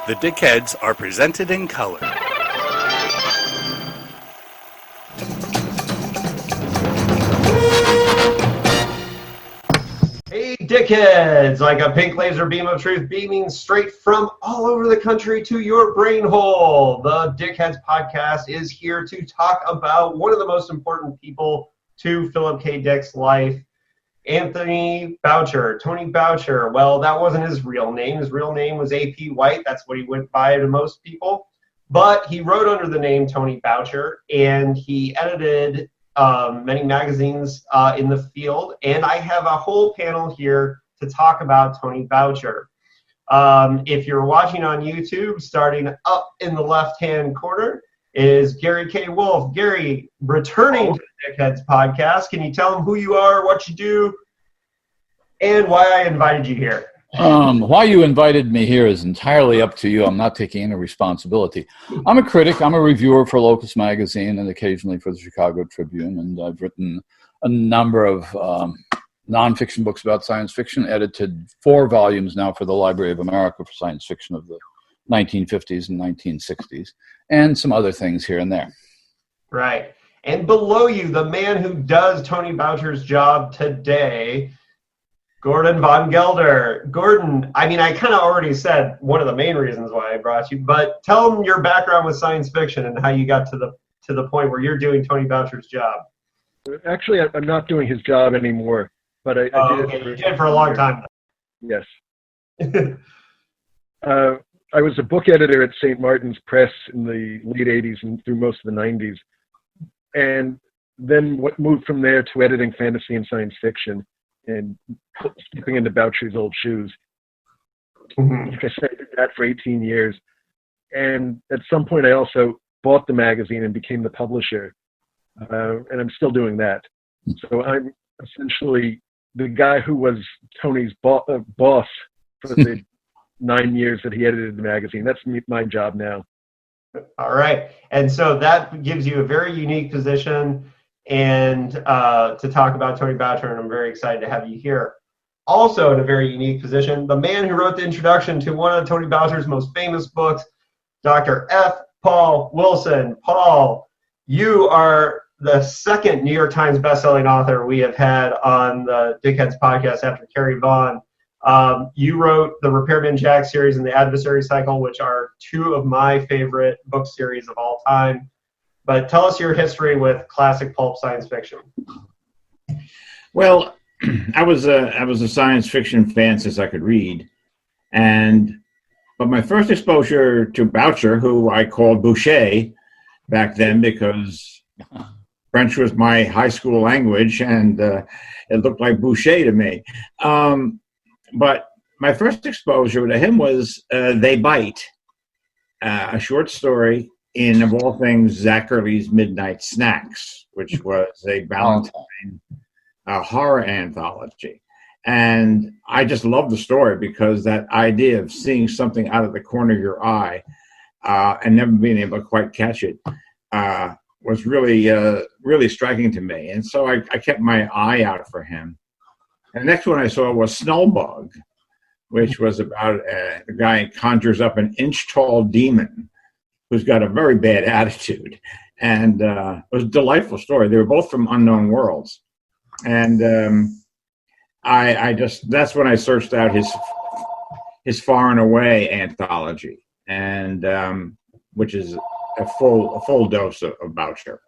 The Dickheads are presented in color. Hey, Dickheads! Like a pink laser beam of truth beaming straight from all over the country to your brain hole. The Dickheads podcast is here to talk about one of the most important people to Philip K. Dick's life, Anthony Boucher, Tony Boucher. Well, that wasn't his real name. His real name was A.P. White. That's what he went by to most people. But he wrote under the name Tony Boucher, and he edited many magazines in the field. And I have a whole panel here to talk about Tony Boucher. If you're watching on YouTube, starting up in the left-hand corner is Gary K. Wolfe. Gary, returning to the Dickheads podcast, can you tell them who you are, what you do, and why I invited you here? Why you invited me here is entirely up to you. I'm not taking any responsibility. I'm a critic. I'm a reviewer for Locus Magazine and occasionally for the Chicago Tribune, and I've written a number of nonfiction books about science fiction, edited 4 volumes now for the Library of America for science fiction of the 1950s and 1960s, and some other things here and there. Right. And below you, the man who does Tony Boucher's job today, Gordon von Gelder. Gordon, I mean, I kind of already said one of the main reasons why I brought you, but tell them your background with science fiction and how you got to the point where you're doing Tony Boucher's job. Actually, I'm not doing his job anymore, but I did okay. You did for a long time. Yes. I was a book editor at St. Martin's Press in the late 80s and through most of the 90s, and then moved from there to editing fantasy and science fiction and stepping into Boucher's old shoes. Mm-hmm. Like I said, I did that for 18 years. And at some point, I also bought the magazine and became the publisher, and I'm still doing that. So I'm essentially the guy who was Tony's boss for the 9 years that he edited the magazine. That's my job now. All right. And so that gives you a very unique position and to talk about Tony Boucher, and I'm very excited to have you here. Also in a very unique position, the man who wrote the introduction to one of Tony Boucher's most famous books, Dr. F. Paul Wilson. Paul, you are the second New York Times bestselling author we have had on the Dickheads podcast after Carrie Vaughn. You wrote the Repairman Jack series and the Adversary Cycle, which are 2 of my favorite book series of all time. But tell us your history with classic pulp science fiction. Well, I was a science fiction fan since I could read, but my first exposure to Voucher, who I called Boucher back then because French was my high school language, and it looked like Boucher to me. But my first exposure to him was They Bite, a short story in, of all things, Zacherle's Midnight Snacks, which was a Valentine horror anthology. And I just loved the story because that idea of seeing something out of the corner of your eye and never being able to quite catch it was really striking to me. And so I kept my eye out for him. And the next one I saw was Snowbug, which was about a guy who conjures up an inch-tall demon who's got a very bad attitude. And it was a delightful story. They were both from unknown worlds. And that's when I searched out his Far and Away anthology, and which is a full dose of Voucher.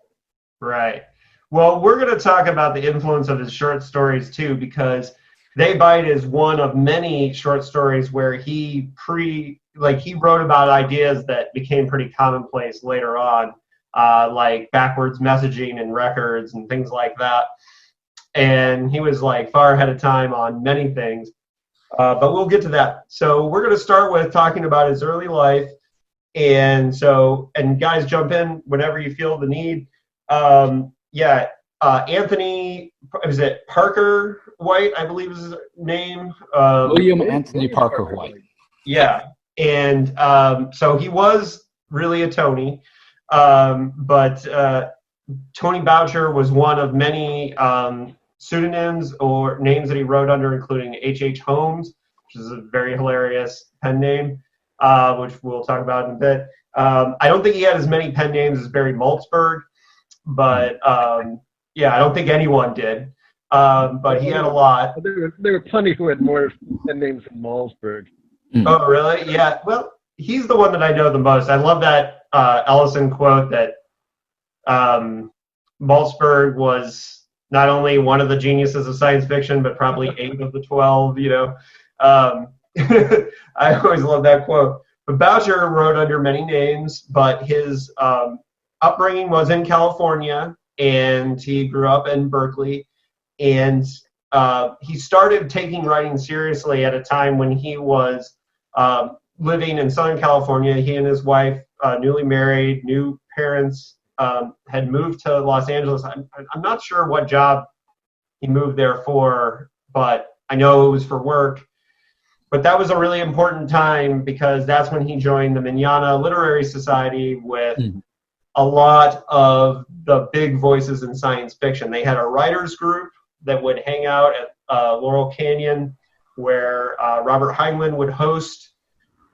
Right. Well, we're going to talk about the influence of his short stories too, because They Bite is one of many short stories where he wrote about ideas that became pretty commonplace later on, like backwards messaging and records and things like that. And he was like far ahead of time on many things, but we'll get to that. So we're going to start with talking about his early life, and guys, jump in whenever you feel the need. Anthony, is it Parker White, I believe is his name? William Anthony Parker White. Yeah, and so he was really a Tony, but Tony Boucher was one of many pseudonyms or names that he wrote under, including H.H. Holmes, which is a very hilarious pen name. which we'll talk about in a bit. I don't think he had as many pen names as Barry Malzberg, but yeah, I don't think anyone did. But he had a lot. There were plenty who had more pen names than Malzberg. Oh, really? Yeah. Well, he's the one that I know the most. I love that Ellison quote that Malzberg was not only one of the geniuses of science fiction, but probably 8 of the 12, you know. I always love that quote. But Voucher wrote under many names, but his upbringing was in California, and he grew up in Berkeley. And he started taking writing seriously at a time when he was living in Southern California. He and his wife, newly married, new parents, had moved to Los Angeles. I'm not sure what job he moved there for, but I know it was for work. But that was a really important time because that's when he joined the Meñana Literary Society with a lot of the big voices in science fiction. They had a writers group that would hang out at Laurel Canyon, where Robert Heinlein would host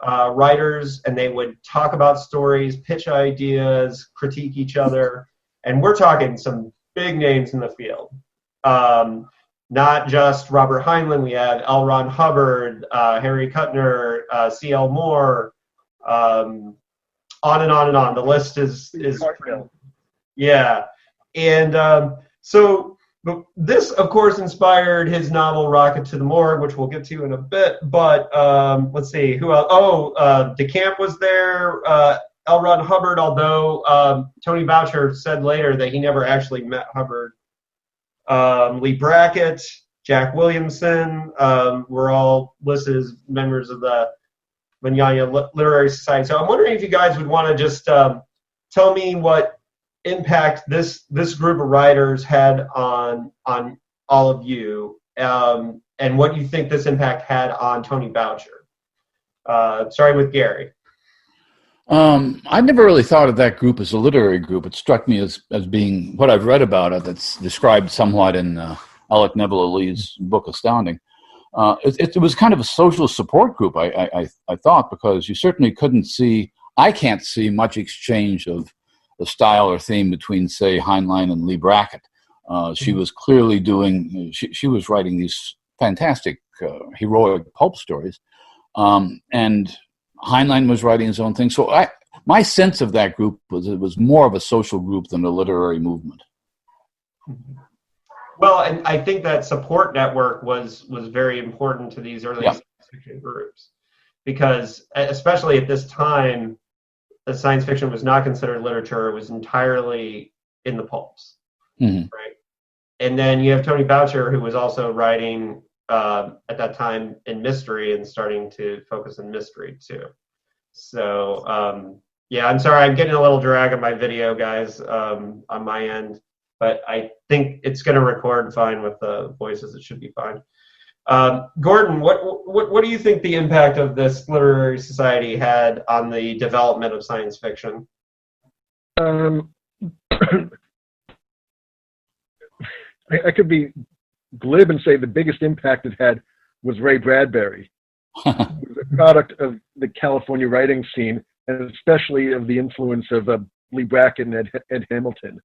writers, and they would talk about stories, pitch ideas, critique each other. And we're talking some big names in the field. Not just Robert Heinlein. We had L. Ron Hubbard, Harry Kuttner, C.L. Moore, on and on and on. The list is yeah. And so this, of course, inspired his novel Rocket to the Morgue, which we'll get to in a bit. But let's see, who else? Oh, DeCamp was there. L. Ron Hubbard, although Tony Boucher said later that he never actually met Hubbard. Lee Brackett, Jack Williamson were all listed as members of the Meñana Literary Society. So I'm wondering if you guys would want to just tell me what impact this group of writers had on all of you, and what you think this impact had on Tony Boucher. Starting with Gary. I never really thought of that group as a literary group. It struck me as being what I've read about it. That's described somewhat in Alec Nebula Lee's book Astounding. It was kind of a social support group, I thought, because you certainly I can't see much exchange of the style or theme between, say, Heinlein and Lee Brackett. She was clearly she was writing these fantastic, heroic pulp stories. And Heinlein was writing his own thing. So my sense of that group was it was more of a social group than a literary movement. Well, and I think that support network was very important to these early science fiction groups, because especially at this time, the science fiction was not considered literature. It was entirely in the pulps, right? And then you have Tony Boucher, who was also writing at that time in mystery and starting to focus on mystery too. So yeah, I'm sorry, I'm getting a little drag on my video, guys, on my end, but I think it's going to record fine with the voices. It should be fine. Gordon, what do you think the impact of this literary society had on the development of science fiction? I could be glib and say the biggest impact it had was Ray Bradbury. It was a product of the California writing scene, and especially of the influence of Lee Brackett and Ed Hamilton.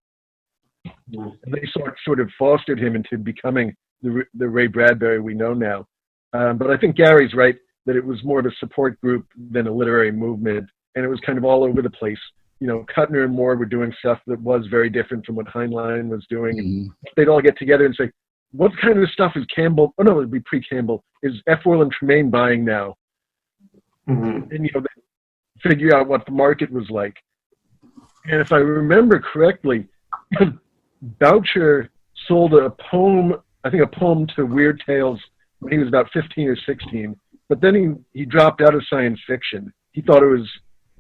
And they sort of fostered him into becoming the Ray Bradbury we know now. But I think Gary's right that it was more of a support group than a literary movement, and it was kind of all over the place. You know, Kuttner and Moore were doing stuff that was very different from what Heinlein was doing. And they'd all get together and say, what kind of stuff is Campbell? Oh no, it'd be pre-Campbell. Is F. Orland Tremaine buying now? And they figure out what the market was like. And if I remember correctly, Voucher sold a poem to Weird Tales when he was about 15 or 16. But then he dropped out of science fiction. He thought it was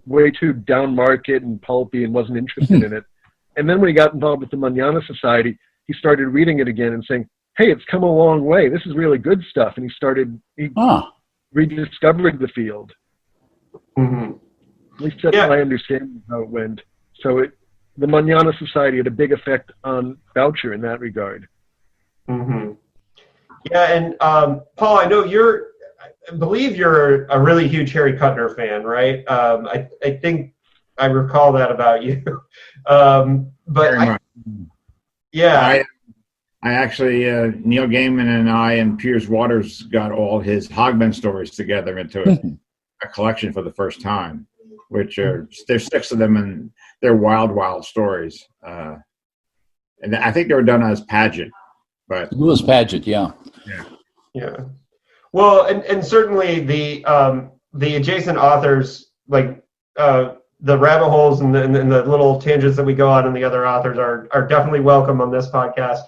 way too down market and pulpy and wasn't interested in it. And then when he got involved with the Meñana Society, he started reading it again and saying, hey, it's come a long way. This is really good stuff. And he rediscovered the field. At least that's my understanding of how it went. So the Meñana Society had a big effect on Voucher in that regard. Yeah, and Paul, I know I believe you're a really huge Harry Kuttner fan, right? I think I recall that about you. Yeah. I actually, Neil Gaiman and I and Piers Waters got all his Hogben stories together into a collection for the first time, which there's 6 of them, and they're wild, wild stories. And I think they were done as Paget, but Lewis Paget, yeah. Well, and certainly the adjacent authors, like the rabbit holes and the little tangents that we go on in the other authors are definitely welcome on this podcast.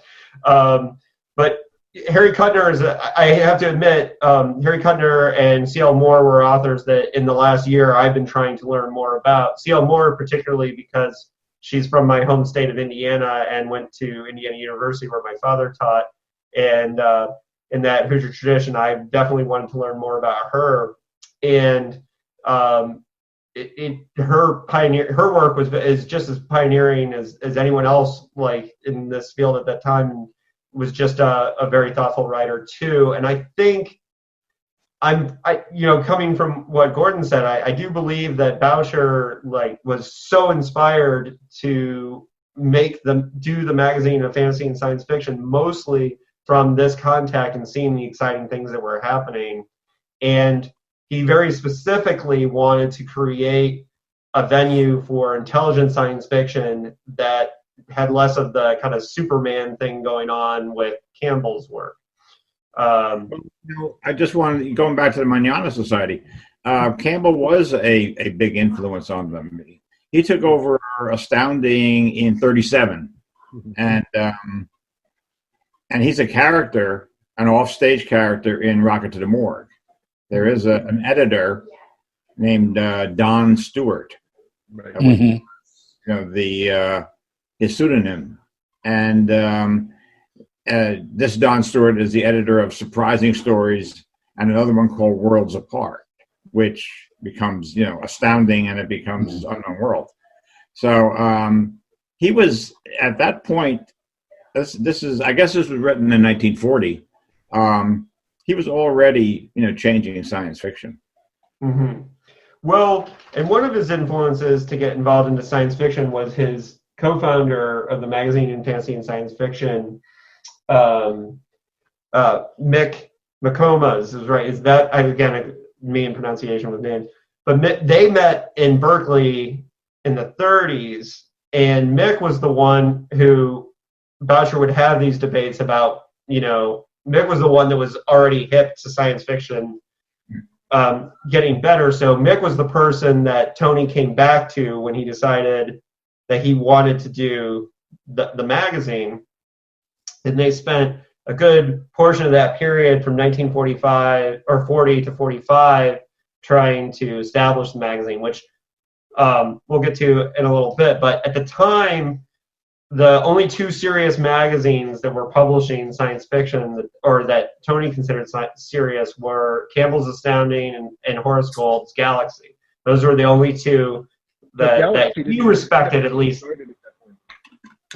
But Harry Kuttner I have to admit, Harry Kuttner and C.L. Moore were authors that in the last year I've been trying to learn more about. C.L. Moore particularly because she's from my home state of Indiana and went to Indiana University where my father taught. And in that Voucher tradition, I definitely wanted to learn more about her. And her work is just as pioneering as anyone else, like in this field at that time, and was just a very thoughtful writer too. And I think coming from what Gordon said, I do believe that Voucher was so inspired to do the magazine of fantasy and science fiction, mostly from this contact and seeing the exciting things that were happening. And he very specifically wanted to create a venue for intelligent science fiction that had less of the kind of Superman thing going on with Campbell's work. I just wanted, going back to the Meñana Society, Campbell was a big influence on them. He took over Astounding in 1937, and he's a character, an offstage character in Rocket to the Morgue. There is an editor named Don Stewart. Right. His pseudonym, and this Don Stewart is the editor of Surprising Stories and another one called Worlds Apart, which becomes Astounding, and it becomes Unknown World. So he was at that point. This was written in 1940. He was already changing science fiction. Mm-hmm. Well, and one of his influences to get involved into science fiction was his co-founder of the magazine in fantasy and science fiction, Mick McComas, is right. Is that, again, me in pronunciation with names, but they met in Berkeley in the 1930s, and Mick was the one who Voucher would have these debates about. Mick was the one that was already hip to science fiction getting better. So Mick was the person that Tony came back to when he decided that he wanted to do the magazine. And they spent a good portion of that period from 1945 or 40 to 45 trying to establish the magazine, which we'll get to in a little bit. But at the time, the only 2 serious magazines that were publishing science fiction, or that Tony considered serious, were Campbell's Astounding and Horace Gold's Galaxy. Those were the only 2 that he respected, at least.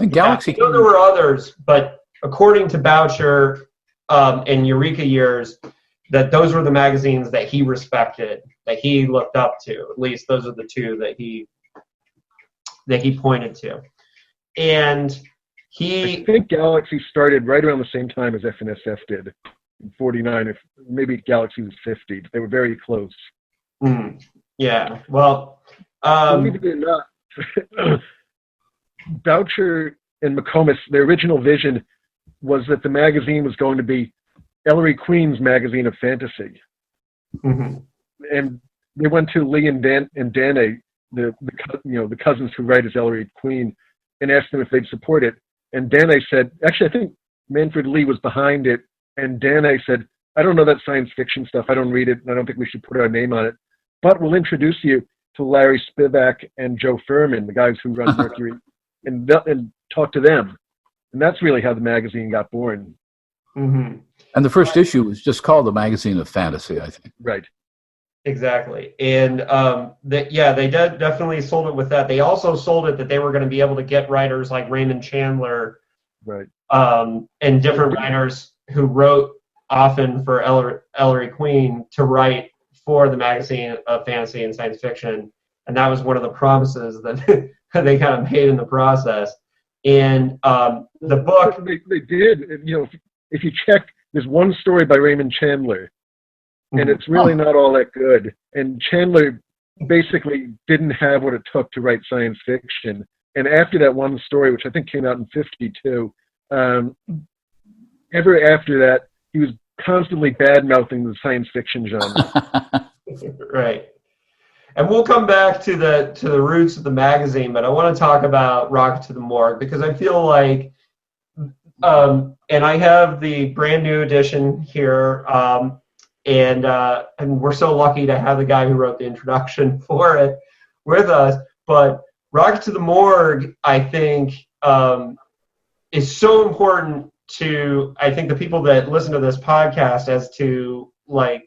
And Galaxy. I know there were others, but according to Voucher and Eureka years, that those were the magazines that he respected, that he looked up to. At least those are the 2 that he pointed to. And I think Galaxy started right around the same time as FNSF did, in 49. If maybe Galaxy was 50. They were very close. Yeah. Well, believe it or not, Voucher and McComas, their original vision was that the magazine was going to be Ellery Queen's magazine of fantasy. Mm-hmm. And they went to Lee and Danae, the cousins who write as Ellery Queen, and asked them if they'd support it. And Danae said, actually, I think Manfred Lee was behind it. And Danae said, I don't know that science fiction stuff. I don't read it, and I don't think we should put our name on it. But we'll introduce you to Larry Spivak and Joe Furman, the guys who run Mercury, and talk to them. And that's really how the magazine got born. Mm-hmm. And the first issue was just called the Magazine of Fantasy, I think. Right. Exactly. And they definitely sold it with that. They also sold it that they were going to be able to get writers like Raymond Chandler, right, and different writers who wrote often for Ellery Queen to write for the magazine of fantasy and science fiction, and that was one of the promises that they kind of made in the process. And the book, they did. You know, if you check, there's one story by Raymond Chandler, and it's really not all that good. And Chandler basically didn't have what it took to write science fiction. And after that one story, which I think came out in '52, ever after that, he was constantly bad-mouthing the science fiction genre. right. And we'll come back to the roots of the magazine, but I want to talk about Rocket to the Morgue because I feel like, and I have the brand new edition here, and we're so lucky to have the guy who wrote the introduction for it with us. But Rocket to the Morgue, I think, is so important to, I think, the people that listen to this podcast as to, like,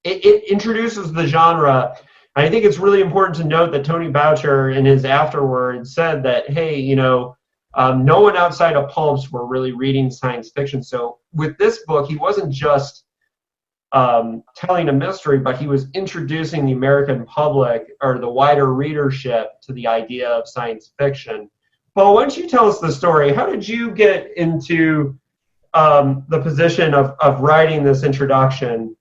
it introduces the genre. And I think it's really important to note that Tony Boucher in his afterwards said that, hey, you know, no one outside of pulps were really reading science fiction. So with this book, he wasn't just telling a mystery, but he was introducing the American public or the wider readership to the idea of science fiction. Paul, why don't you tell us the story? How did you get into the position of writing this introduction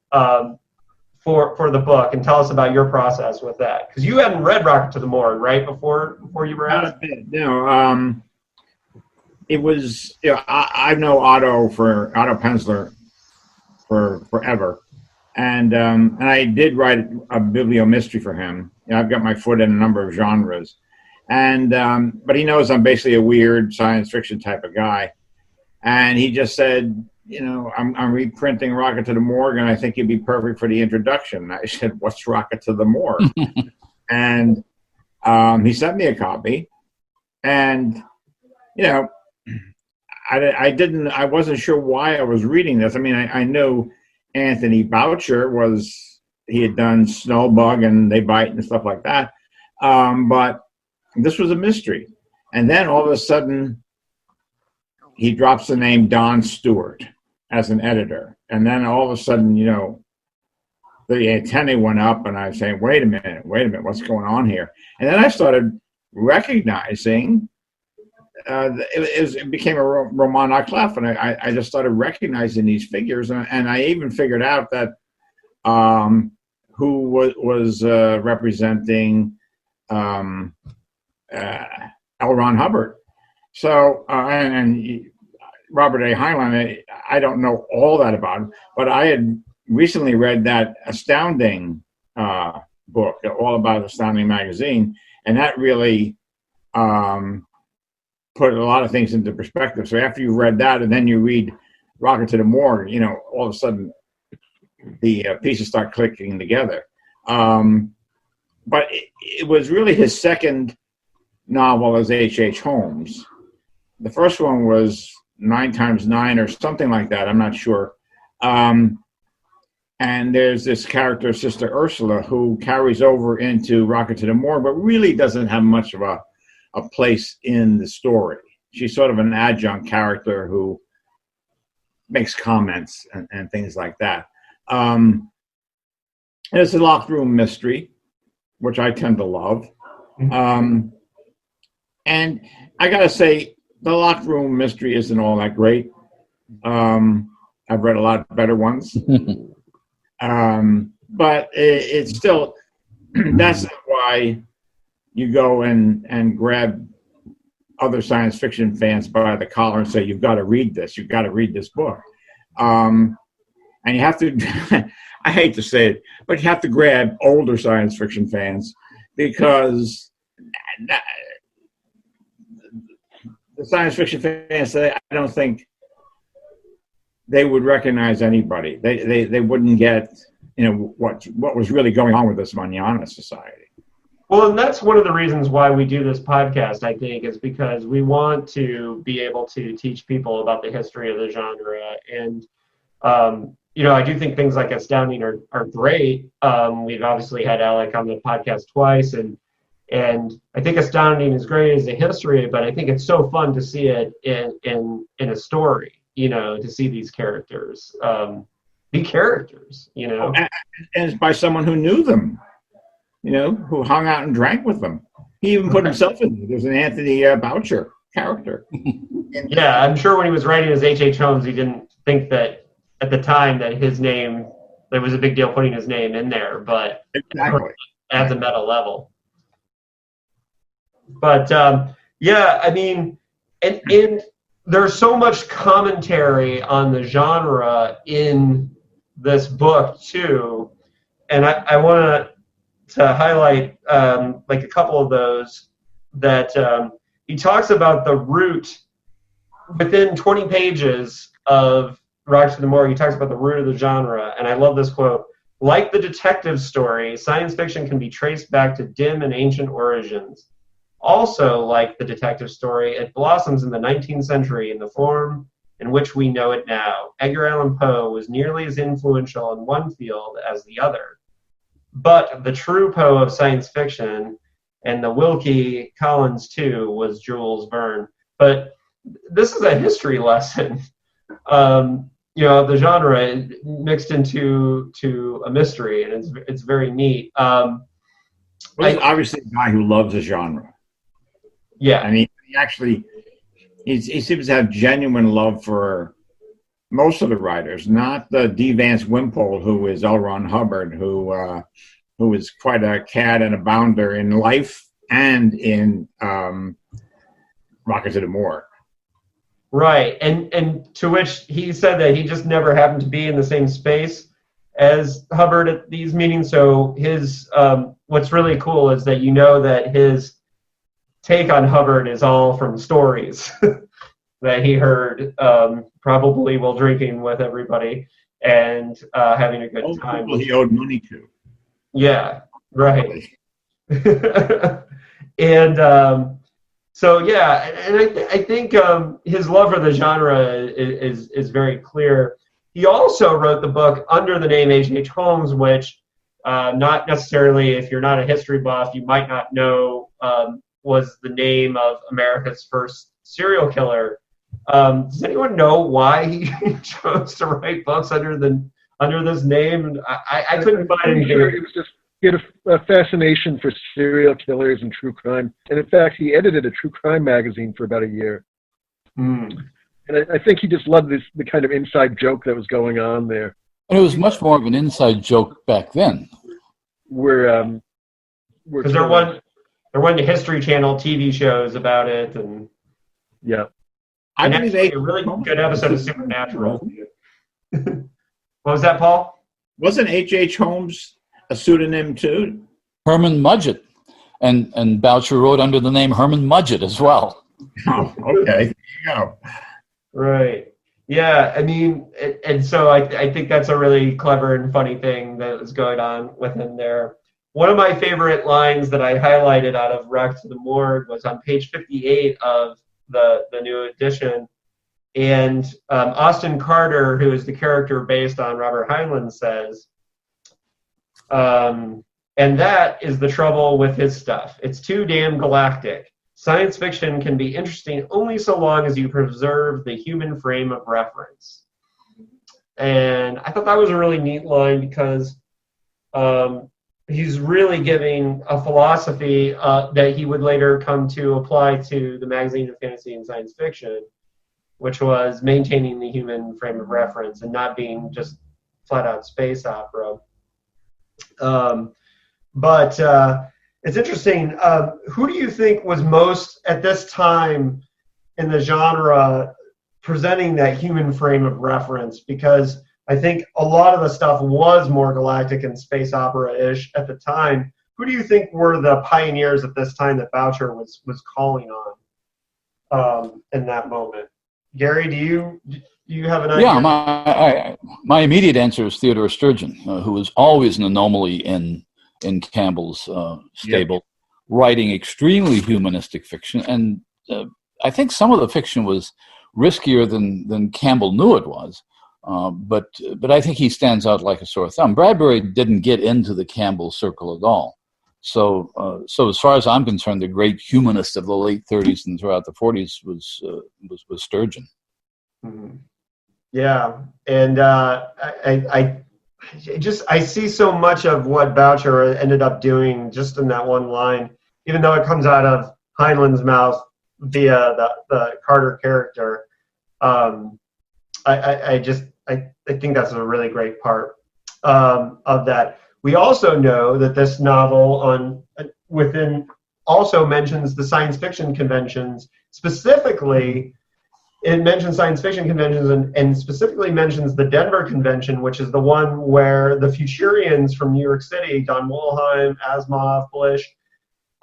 for the book, and tell us about your process with that? Because you hadn't read Rocket to the Morgue, right, before you were asked? No, it was, you know, I know Otto Penzler for forever, and I did write a bibliomystery for him. You know, I've got my foot in a number of genres, and but he knows I'm basically a weird science fiction type of guy, and he just said, you know, I'm reprinting Rocket to the Morgue, and I think you'd be perfect for the introduction. And I said, what's Rocket to the Morgue? And he sent me a copy, and you know, I wasn't sure why I was reading this. I mean, I knew Anthony Boucher he had done Snowbug and They Bite and stuff like that, but this was a mystery. And then all of a sudden, he drops the name Don Stewart as an editor. And then all of a sudden, you know, the antennae went up, and I was saying, wait a minute, what's going on here? And then I started recognizing, it became a roman à clef, and I just started recognizing these figures, and I even figured out that who was representing L. Ron Hubbard. So, and Robert A. Heinlein, I don't know all that about him, but I had recently read that Astounding book, all about Astounding magazine, and that really put a lot of things into perspective. So after you read that, and then you read Rocket to the Morgue, you know, all of a sudden the pieces start clicking together. But it was really his second novel as H.H. Holmes. The first one was 9 times 9 or something like that. I'm not sure. And there's this character, Sister Ursula, who carries over into Rocket to the Morgue, but really doesn't have much of a place in the story. She's sort of an adjunct character who makes comments and things like that. It's a locked room mystery, which I tend to love. And I got to say, the locked room mystery isn't all that great. I've read a lot better ones. But it's still, that's why you go and grab other science fiction fans by the collar and say, you've got to read this. You've got to read this book. And you have to, I hate to say it, but you have to grab older science fiction fans, because the science fiction fans, I don't think they would recognize anybody. They wouldn't get, you know, what was really going on with this Meñana Society. Well, and that's one of the reasons why we do this podcast, I think, is because we want to be able to teach people about the history of the genre. And, you know, I do think things like Astounding are great. We've obviously had Alec on the podcast twice, and I think Astounding is great as a history, but I think it's so fun to see it in a story. to see these characters be characters, And it's by someone who knew them, who hung out and drank with them. He even put himself in there. There's an Anthony Boucher character. Yeah, I'm sure when he was writing his H.H. Holmes, he didn't think that at the time that his name, there was a big deal putting his name in there, but Exactly. at the meta level. But yeah, I mean, and there's so much commentary on the genre in this book too, and I want to highlight like a couple of those that he talks about the root within 20 pages of Rock to the Morgue. He talks about the root of the genre, and I love this quote. Like the detective story, science fiction can be traced back to dim and ancient origins. Also, like the detective story, it blossoms in the 19th century in the form in which we know it now. Edgar Allan Poe was nearly as influential in one field as the other. But the true Poe of science fiction, and the Wilkie Collins too, was Jules Verne. But this is a history lesson, the genre mixed into a mystery, and it's very neat. He's obviously a guy who loves a genre. Yeah. I mean, he seems to have genuine love for most of the writers, not the D. Vance Wimpole, who is L. Ron Hubbard, who is quite a cad and a bounder in life and in Rocket to the Morgue. Right, and to which he said that he just never happened to be in the same space as Hubbard at these meetings. So his what's really cool is that that his take on Hubbard is all from stories that he heard, probably while drinking with everybody and having a good time. People he owed money to. Yeah, right. And so yeah, and I think his love for the genre is very clear. He also wrote the book under the name H.H. Holmes, which not necessarily, if you're not a history buff, you might not know was the name of America's first serial killer. Does anyone know why he chose to write books under this name? I couldn't find anything. Sure, it was just he had a fascination for serial killers and true crime, and in fact, he edited a true crime magazine for about a year. And I think he just loved the kind of inside joke that was going on there. And it was much more of an inside joke back then. Because there wasn't a History Channel TV shows about it, and I and believe actually a really good episode of Supernatural. What was that, Paul? Wasn't H.H. Holmes a pseudonym too? Herman Mudgett. And Boucher wrote under the name Herman Mudgett as well. Oh, okay. There you go. Right. Yeah, I mean, and so I think that's a really clever and funny thing that was going on with him there. One of my favorite lines that I highlighted out of Rock to the Morgue was on page 58 of the new edition. And Austin Carter, who is the character based on Robert Heinlein, says, and that is the trouble with his stuff. It's too damn galactic. Science fiction can be interesting only so long as you preserve the human frame of reference. And I thought that was a really neat line because he's really giving a philosophy that he would later come to apply to the magazine of fantasy and science fiction, which was maintaining the human frame of reference and not being just flat-out space opera. But it's interesting. Who do you think was most, at this time in the genre, presenting that human frame of reference? Because I think a lot of the stuff was more galactic and space opera-ish at the time. Who do you think were the pioneers at this time that Voucher was calling on in that moment? Gary, do you have an idea? Yeah, my immediate answer is Theodore Sturgeon, who was always an anomaly in Campbell's stable, writing extremely humanistic fiction. And I think some of the fiction was riskier than Campbell knew it was. But I think he stands out like a sore thumb. Bradbury didn't get into the Campbell circle at all. So as far as I'm concerned, the great humanist of the late 30s and throughout the 40s was Sturgeon. Mm-hmm. Yeah, and I see so much of what Voucher ended up doing just in that one line, even though it comes out of Heinlein's mouth via the Carter character. I think that's a really great part of that. We also know that this novel also mentions the science fiction conventions. Specifically, it mentions science fiction conventions and specifically mentions the Denver convention, which is the one where the Futurians from New York City, Don Wollheim, Asimov, Blish,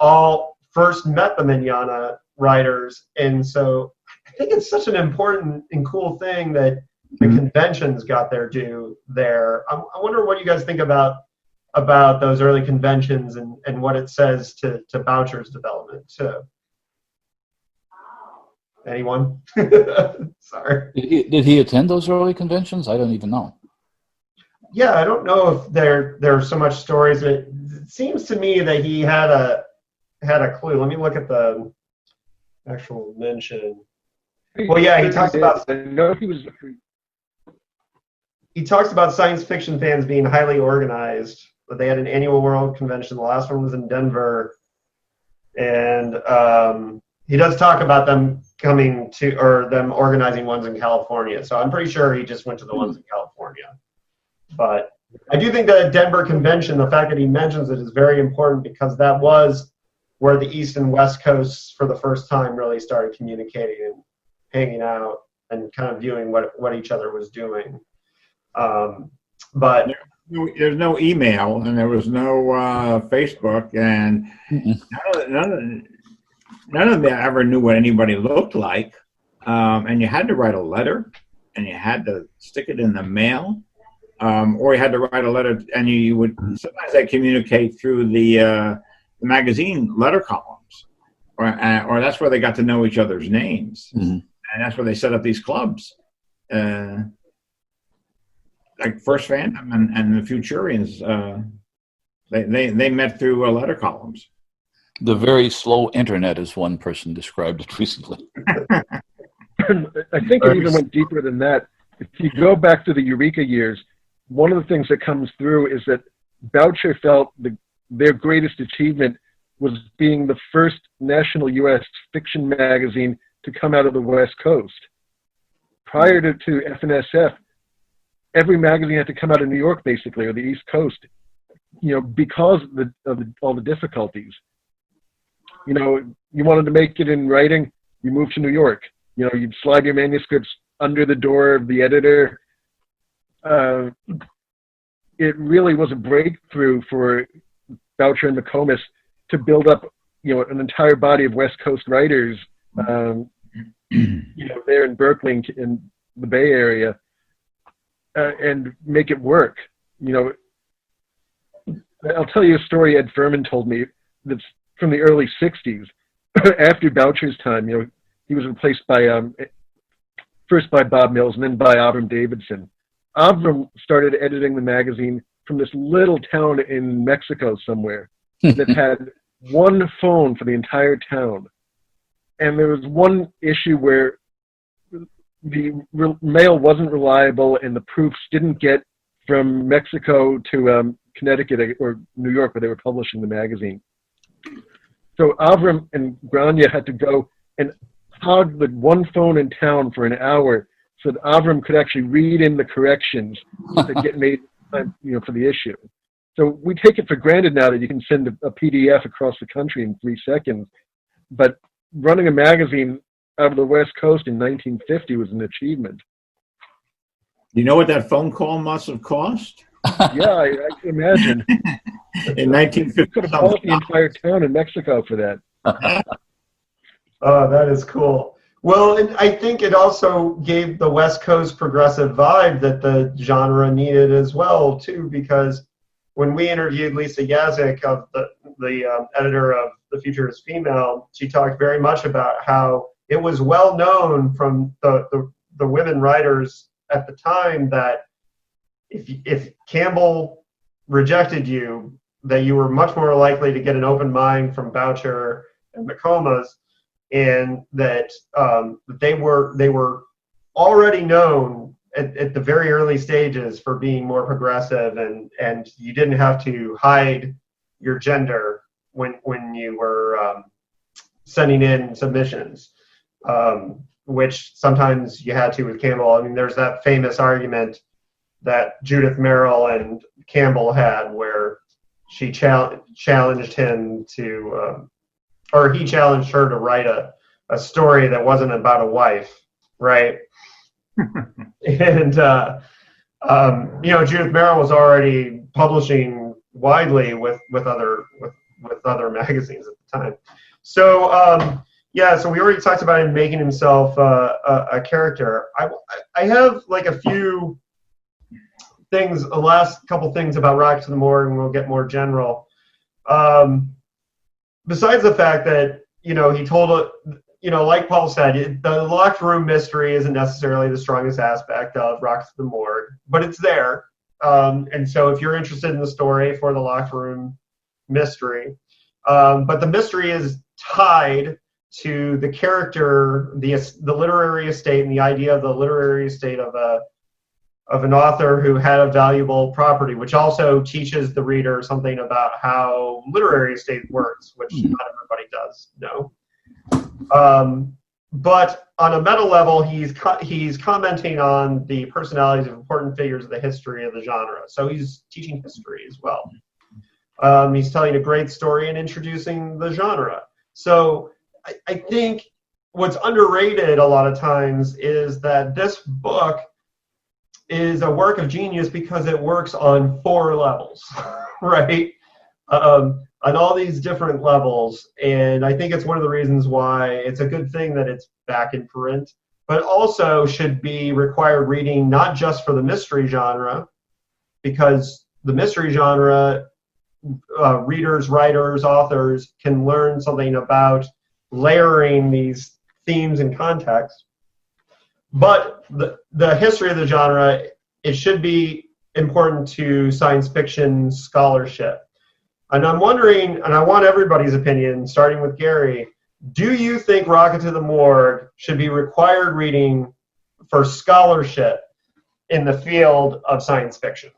all first met the Meñana writers. And so I think it's such an important and cool thing that the conventions got their due there. I wonder what you guys think about those early conventions and what it says to Voucher's development too. Anyone? Sorry. Did he attend those early conventions? I don't even know. Yeah, I don't know if there are so much stories. It seems to me that he had a clue. Let me look at the actual mention. Well, yeah, he talks about. He talks about science fiction fans being highly organized. But they had an annual world convention. The last one was in Denver, and he does talk about them coming to, or them organizing ones in California. So I'm pretty sure he just went to the ones in California. But I do think that Denver convention, the fact that he mentions it is very important because that was where the East and West Coasts for the first time really started communicating and hanging out and kind of viewing what each other was doing. But there's no email and there was no Facebook, and none of them ever knew what anybody looked like. And you had to write a letter, and you had to stick it in the mail, or you had to write a letter, and you would sometimes they communicate through the magazine letter columns, or that's where they got to know each other's names, and that's where they set up these clubs. Like First Phantom and the Futurians, they met through letter columns. The very slow internet, as one person described it recently. I think it even went deeper than that. If you go back to the Eureka years, one of the things that comes through is that Voucher felt their greatest achievement was being the first national U.S. fiction magazine to come out of the West Coast. Prior to FNSF, every magazine had to come out of New York, basically, or the East Coast, because of all the difficulties. You wanted to make it in writing, you moved to New York. You'd slide your manuscripts under the door of the editor. It really was a breakthrough for Voucher and McComas to build up, an entire body of West Coast writers, there in Berkeley, in the Bay Area. And make it work. I'll tell you a story Ed Furman told me that's from the early 60s. After Voucher's time, he was replaced by, first by Bob Mills and then by Avram Davidson. Avram started editing the magazine from this little town in Mexico somewhere that had one phone for the entire town. And there was one issue where the mail wasn't reliable and the proofs didn't get from Mexico to Connecticut or New York where they were publishing the magazine. So Avram and Grania had to go and hog the one phone in town for an hour so that Avram could actually read in the corrections that get made for the issue. So we take it for granted now that you can send a PDF across the country in 3 seconds, but running a magazine out of the West Coast in 1950 was an achievement. You know what that phone call must have cost? Yeah, I can imagine. In 1950, could have bought the entire town in Mexico for that. Oh, that is cool. Well, and I think it also gave the West Coast progressive vibe that the genre needed as well, too, because when we interviewed Lisa Yazik, of the editor of The Future is Female, she talked very much about how it was well known from the women writers at the time that if Campbell rejected you, that you were much more likely to get an open mind from Voucher and McComas, and that they were already known at the very early stages for being more progressive, and you didn't have to hide your gender when you were sending in submissions, which sometimes you had to with Campbell. I mean, there's that famous argument that Judith Merrill and Campbell had where she challenged him to, or he challenged her to write a story that wasn't about a wife, right? And Judith Merrill was already publishing widely with other magazines at the time. So so we already talked about him making himself a character. I have like a few things, the last couple things about Rocket to the Morgue, and we'll get more general. Besides the fact that he told like Paul said, the locked room mystery isn't necessarily the strongest aspect of Rocket to the Morgue, but it's there. And so if you're interested in the story for the locked room mystery, but the mystery is tied to the character, the literary estate, and the idea of the literary estate of an author who had a valuable property, which also teaches the reader something about how literary estate works, which not everybody does know. But on a meta level, he's commenting on the personalities of important figures of the history of the genre. So he's teaching history as well. He's telling a great story and introducing the genre. So I think what's underrated a lot of times is that this book is a work of genius because it works on 4 levels, right? On all these different levels. And I think it's one of the reasons why it's a good thing that it's back in print, but also should be required reading, not just for the mystery genre, because the mystery genre, readers, writers, authors can learn something about layering these themes and context. But the history of the genre, it should be important to science fiction scholarship. And I'm wondering, and I want everybody's opinion, starting with Gary, do you think Rocket to the Morgue should be required reading for scholarship in the field of science fiction?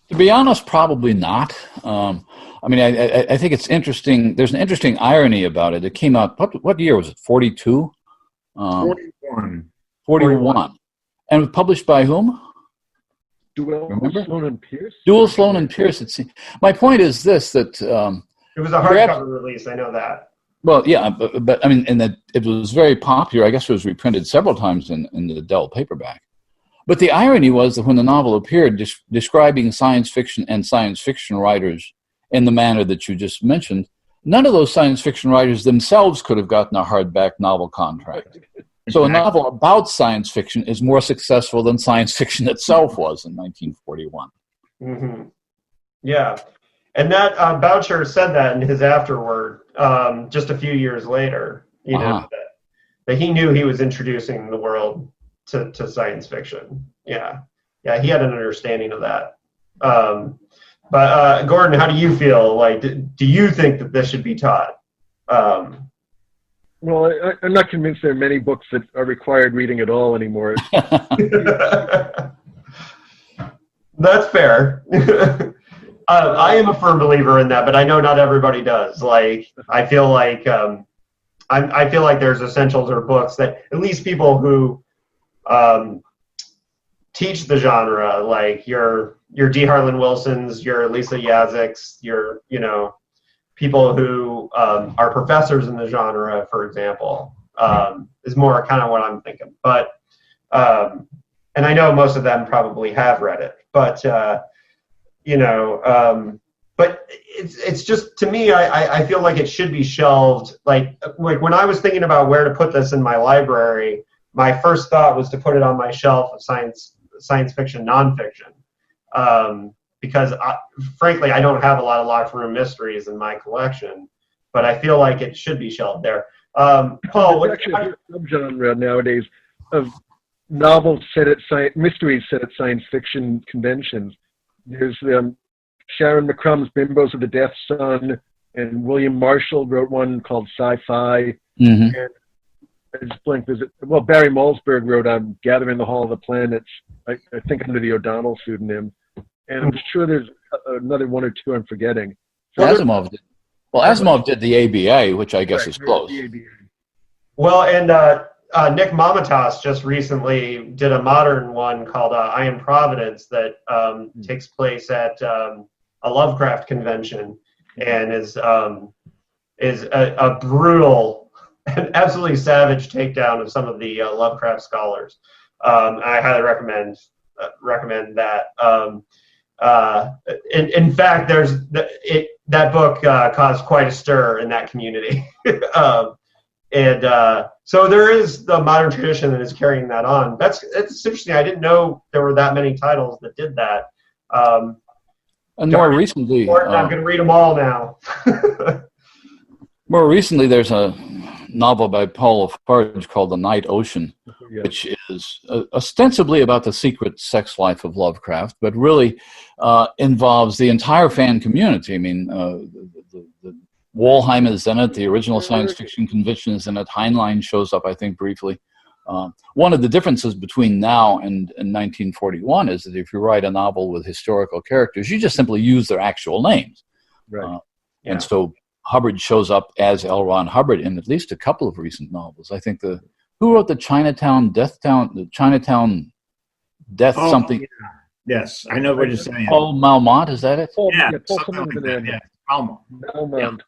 To be honest, probably not. I think it's interesting. There's an interesting irony about it. It came out, what year was it, 42? 41. 41. And it was published by whom? Duell, Remember? Sloan and Pierce? Duell, Sloan and Pierce. My point is this, that... it was a hardcover release, I know that. Well, yeah, but I mean, and that it was very popular. I guess it was reprinted several times in the Dell paperback. But the irony was that when the novel appeared, describing science fiction and science fiction writers in the manner that you just mentioned, none of those science fiction writers themselves could have gotten a hardback novel contract. So a novel about science fiction is more successful than science fiction itself was in 1941. Mm-hmm. Yeah. And that Voucher said that in his afterword just a few years later, that he knew he was introducing the world to science fiction. Yeah, he had an understanding of that. But Gordon, how do you feel? Like, do you think that this should be taught? Well, I'm not convinced there are many books that are required reading at all anymore. That's fair. I am a firm believer in that, but I know not everybody does. Like, I feel like I feel like there's essentials or books that at least people who teach the genre, like your D. Harlan Wilsons, your Lisa Yazicks, your people who are professors in the genre, for example, is more kind of what I'm thinking. But and I know most of them probably have read it, but but it's just, to me, I feel like it should be shelved. Like when I was thinking about where to put this in my library, my first thought was to put it on my shelf of science fiction, nonfiction. Because frankly, I don't have a lot of locked room mysteries in my collection, but I feel like it should be shelved there. Paul, there's actually a subgenre nowadays of novels mysteries set at science fiction conventions. There's Sharon McCrum's Bimbos of the Death Sun, and William Marshall wrote one called SciFi. Mm-hmm. And I just blinked. Well, Barry Malzberg wrote on Gathering the Hall of the Planets, I think under the O'Donnell pseudonym. And I'm sure there's another one or two I'm forgetting. So Asimov did. Well, Asimov did the ABA, which I guess is close. The ABA. Well, and Nick Mamatas just recently did a modern one called Am Providence that takes place at a Lovecraft convention and is a brutal and absolutely savage takedown of some of the Lovecraft scholars. I highly recommend that. In fact, that book caused quite a stir in that community. So there is the modern tradition that is carrying that on. It's interesting. I didn't know there were that many titles that did that. And more recently, I'm going to read them all now. More recently, there's a novel by Paul Lafarge called The Night Ocean, which is ostensibly about the secret sex life of Lovecraft, but really involves the entire fan community. I mean, the Wollheim is in it, the original science fiction convention is in it, Heinlein shows up, I think, briefly. One of the differences between now and 1941 is that if you write a novel with historical characters, you just simply use their actual names. Right. And so Hubbard shows up as L. Ron Hubbard in at least a couple of recent novels. I think who wrote the Chinatown Death something? Yeah. Yes, I know what you're saying. Paul Malmont, is that it? Paul Something like that, yeah. Malmont.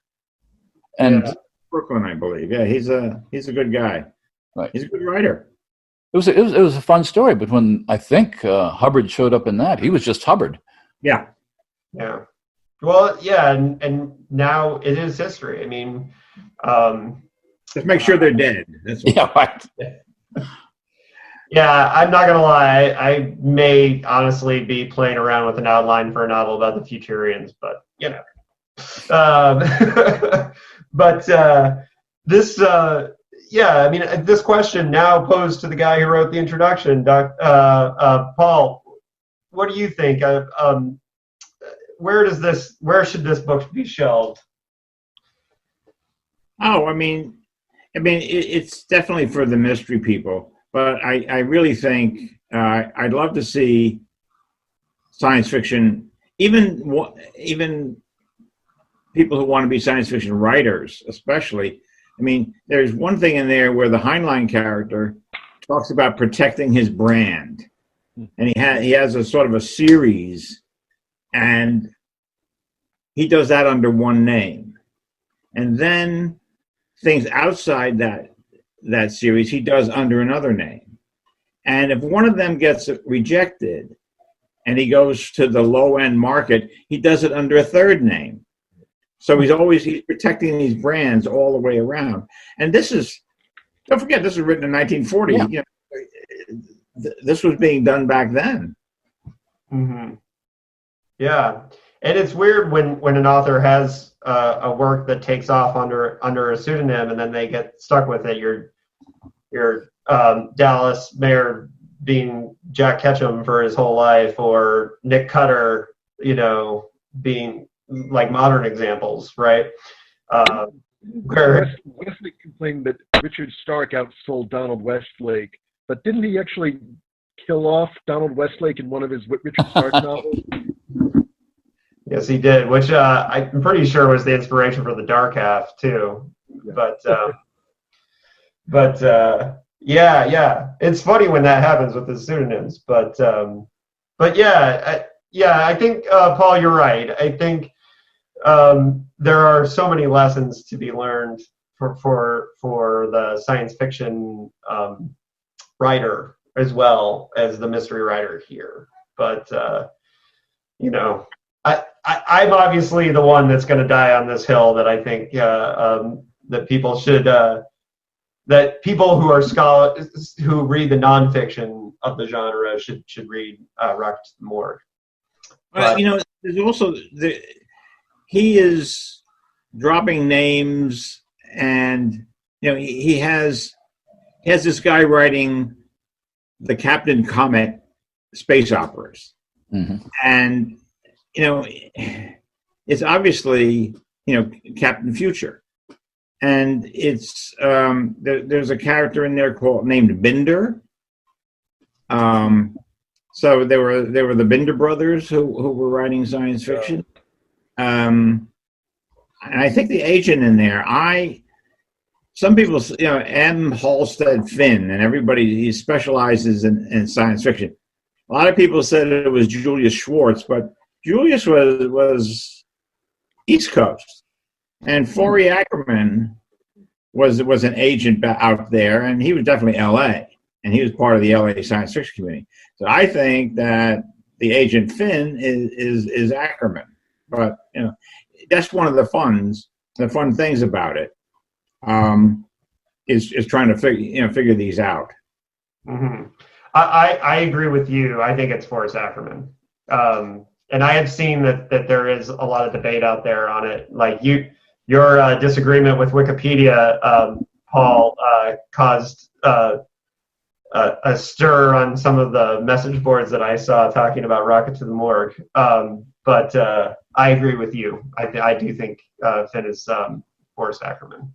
And Brooklyn, I believe. Yeah, he's a good guy. Right. He's a good writer. It was a fun story, but when I think Hubbard showed up in that, he was just Hubbard. Yeah. Yeah. Well, yeah, and now it is history. I mean, just make sure they're dead. That's what. Yeah, right. Yeah, I'm not gonna lie. I may honestly be playing around with an outline for a novel about the Futurians, but you know. Yeah, I mean, this question now posed to the guy who wrote the introduction, Paul. What do you think? Where should this book be shelved? Oh, I mean, it's definitely for the mystery people, but I really think I'd love to see science fiction, even people who want to be science fiction writers, especially. I mean, there's one thing in there where the Heinlein character talks about protecting his brand, and he has a sort of a series, and he does that under one name, and then things outside that series he does under another name, and if one of them gets rejected, and he goes to the low end market, he does it under a third name. So he's protecting these brands all the way around. And don't forget, this was written in 1940. Yeah. You know, this was being done back then. Mm-hmm. Yeah, and it's weird when an author has a work that takes off under a pseudonym, and then they get stuck with it. Your Dallas Mayer being Jack Ketchum for his whole life, or Nick Cutter, you know, being like modern examples, right? Where Westlake complained that Richard Stark outsold Donald Westlake, but didn't he actually kill off Donald Westlake in one of his Richard Stark novels? Yes, he did, which I'm pretty sure was the inspiration for the Dark Half too. Yeah. But yeah, it's funny when that happens with the pseudonyms. But yeah, I think Paul, you're right. I think there are so many lessons to be learned for the science fiction writer as well as the mystery writer here. But you know, I'm obviously the one that's going to die on this hill that I think that people should that people who are scholars who read the nonfiction of the genre should read Rocket to the Morgue. But you know, there's also he is dropping names, and you know he has this guy writing the Captain Comet space operas, and you know it's obviously Captain Future, and it's there's a character in there named Binder. So they were the Binder brothers who were writing science fiction. And I think the agent in there, some people, M. Halstead Finn, and he specializes in science fiction. A lot of people said it was Julius Schwartz, but Julius was East Coast, and Forey Ackerman was an agent out there, and he was definitely L.A., and he was part of the L.A. science fiction community. So I think that the agent Finn is Ackerman, but that's one of the fun things about it, is trying to figure these out. Mm-hmm. I agree with you. I think it's Forrest Ackerman. And I have seen that there is a lot of debate out there on it. Like your disagreement with Wikipedia, Paul, caused a stir on some of the message boards that I saw talking about Rocket to the Morgue. But I agree with you. I do think Finn is Forrest Ackerman.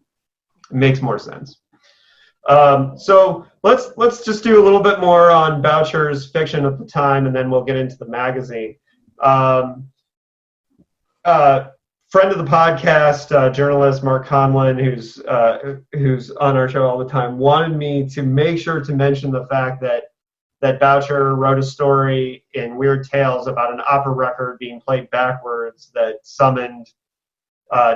It makes more sense. So let's just do a little bit more on Boucher's fiction at the time, and then we'll get into the magazine. Friend of the podcast, journalist Mark Conlon, who's on our show all the time, wanted me to make sure to mention the fact that Boucher wrote a story in Weird Tales about an opera record being played backwards that summoned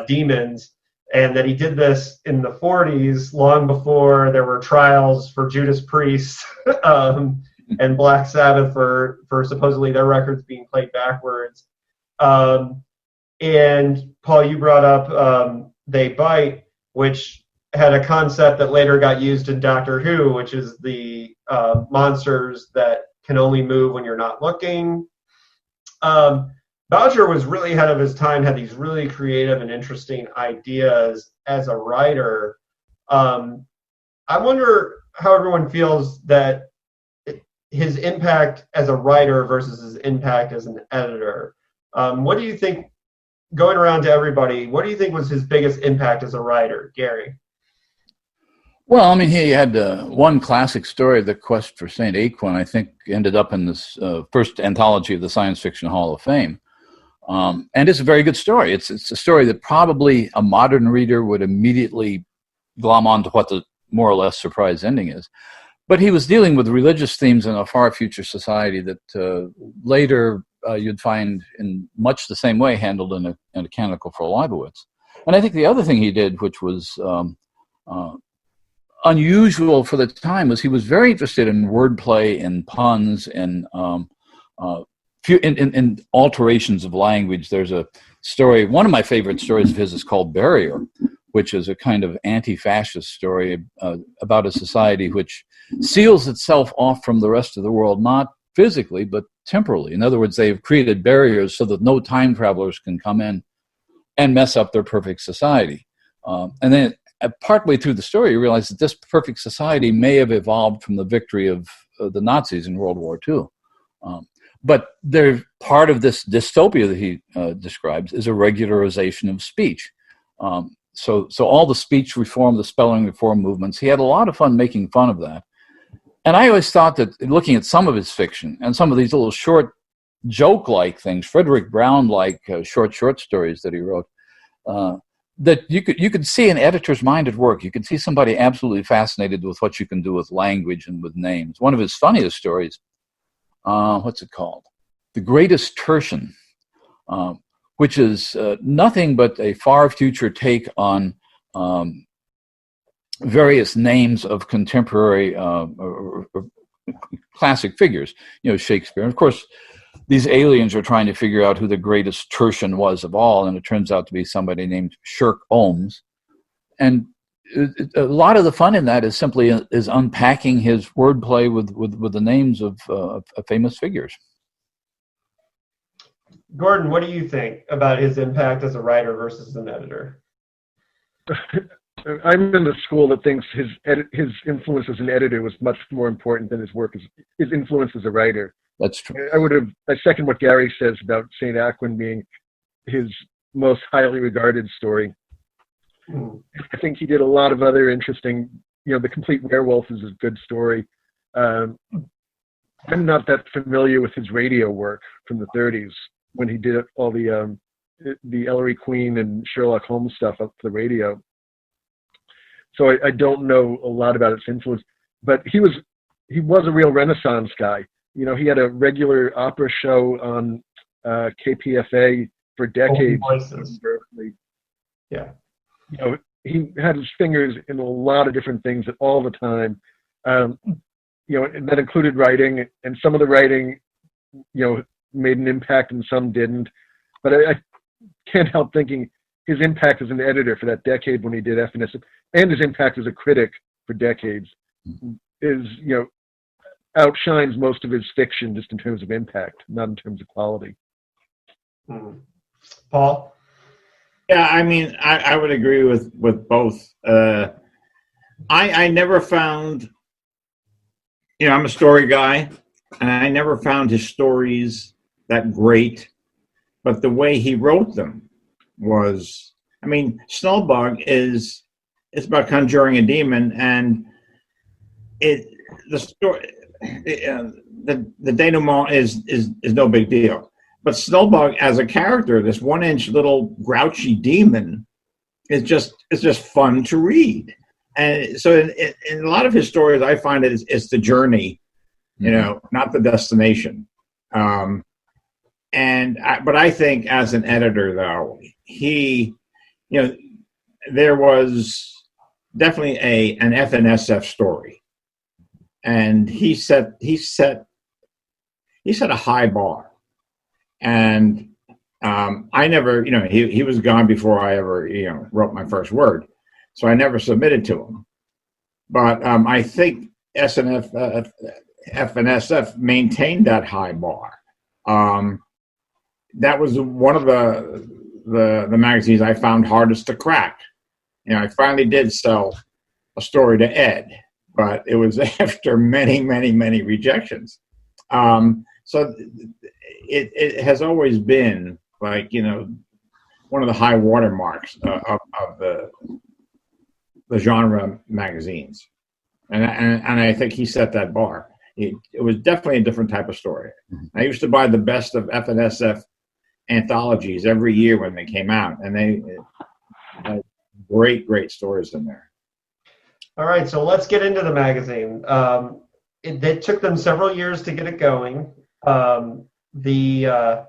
demons, and that he did this in the 40s, long before there were trials for Judas Priest and Black Sabbath for supposedly their records being played backwards. And Paul, you brought up They Bite, which had a concept that later got used in Doctor Who, which is the monsters that can only move when you're not looking. Voucher was really ahead of his time, had these really creative and interesting ideas as a writer. I wonder how everyone feels that his impact as a writer versus his impact as an editor. What do you think, going around to everybody, what do you think was his biggest impact as a writer, Gary? Well, I mean, he had one classic story, The Quest for St. Aquiin, I think ended up in this first anthology of the Science Fiction Hall of Fame. And it's a very good story. It's a story that probably a modern reader would immediately glom onto what the more or less surprise ending is. But he was dealing with religious themes in a far future society that later you'd find in much the same way handled in a Canticle for Leibowitz. And I think the other thing he did, which was unusual for the time, was he was very interested in wordplay and puns and in alterations of language. There's a story, one of my favorite stories of his is called Barrier, which is a kind of anti-fascist story about a society which seals itself off from the rest of the world, not physically, but temporally. In other words, they've created barriers so that no time travelers can come in and mess up their perfect society. And then partway through the story, you realize that this perfect society may have evolved from the victory of the Nazis in World War II. But part of this dystopia that he describes is a regularization of speech. So all the speech reform, the spelling reform movements, he had a lot of fun making fun of that. And I always thought that looking at some of his fiction and some of these little short joke-like things, Frederick Brown-like short stories that he wrote, that you could see an editor's mind at work. You could see somebody absolutely fascinated with what you can do with language and with names. One of his funniest stories, what's it called? The Greatest Tertian, which is nothing but a far future take on various names of contemporary classic figures, Shakespeare. And of course, these aliens are trying to figure out who the greatest Tertian was of all, and it turns out to be somebody named Sherlock Holmes. And a lot of the fun in that is simply unpacking his wordplay with the names of famous figures. Gordon, what do you think about his impact as a writer versus an editor? I'm in the school that thinks his influence as an editor was much more important than his influence as a writer. That's true. I second what Gary says about St. Aquiin being his most highly regarded story. I think he did a lot of other interesting, The Complete Werewolf is a good story. I'm not that familiar with his radio work from the 30s when he did all the Ellery Queen and Sherlock Holmes stuff up the radio. So I don't know a lot about its influence, but he was a real Renaissance guy. He had a regular opera show on KPFA for decades. Yeah. He had his fingers in a lot of different things at all the time. And that included writing, and some of the writing, made an impact and some didn't. But I can't help thinking his impact as an editor for that decade when he did FNSF, and his impact as a critic for decades is, outshines most of his fiction just in terms of impact, not in terms of quality. Paul? Yeah, I mean, I would agree with both. I never found, I'm a story guy, and I never found his stories that great, but the way he wrote them was, Snowbug is about conjuring a demon, and the story, the denouement is no big deal. But Snowbug as a character, this 1-inch little grouchy demon, is just fun to read. And so in a lot of his stories, I find it's the journey, not the destination. But I think as an editor, though, he, there was definitely an FNSF story, and he set a high bar. And I never, he was gone before I ever, wrote my first word, so I never submitted to him. But I think FNSF maintained that high bar. That was one of the magazines I found hardest to crack. I finally did sell a story to Ed, but it was after many, many, many rejections. So it has always been like, one of the high watermarks of the genre magazines. And I think he set that bar. It was definitely a different type of story. I used to buy the best of FNSF anthologies every year when they came out, and they had great stories in there. All right, so let's get into the magazine. It took them several years to get it going. The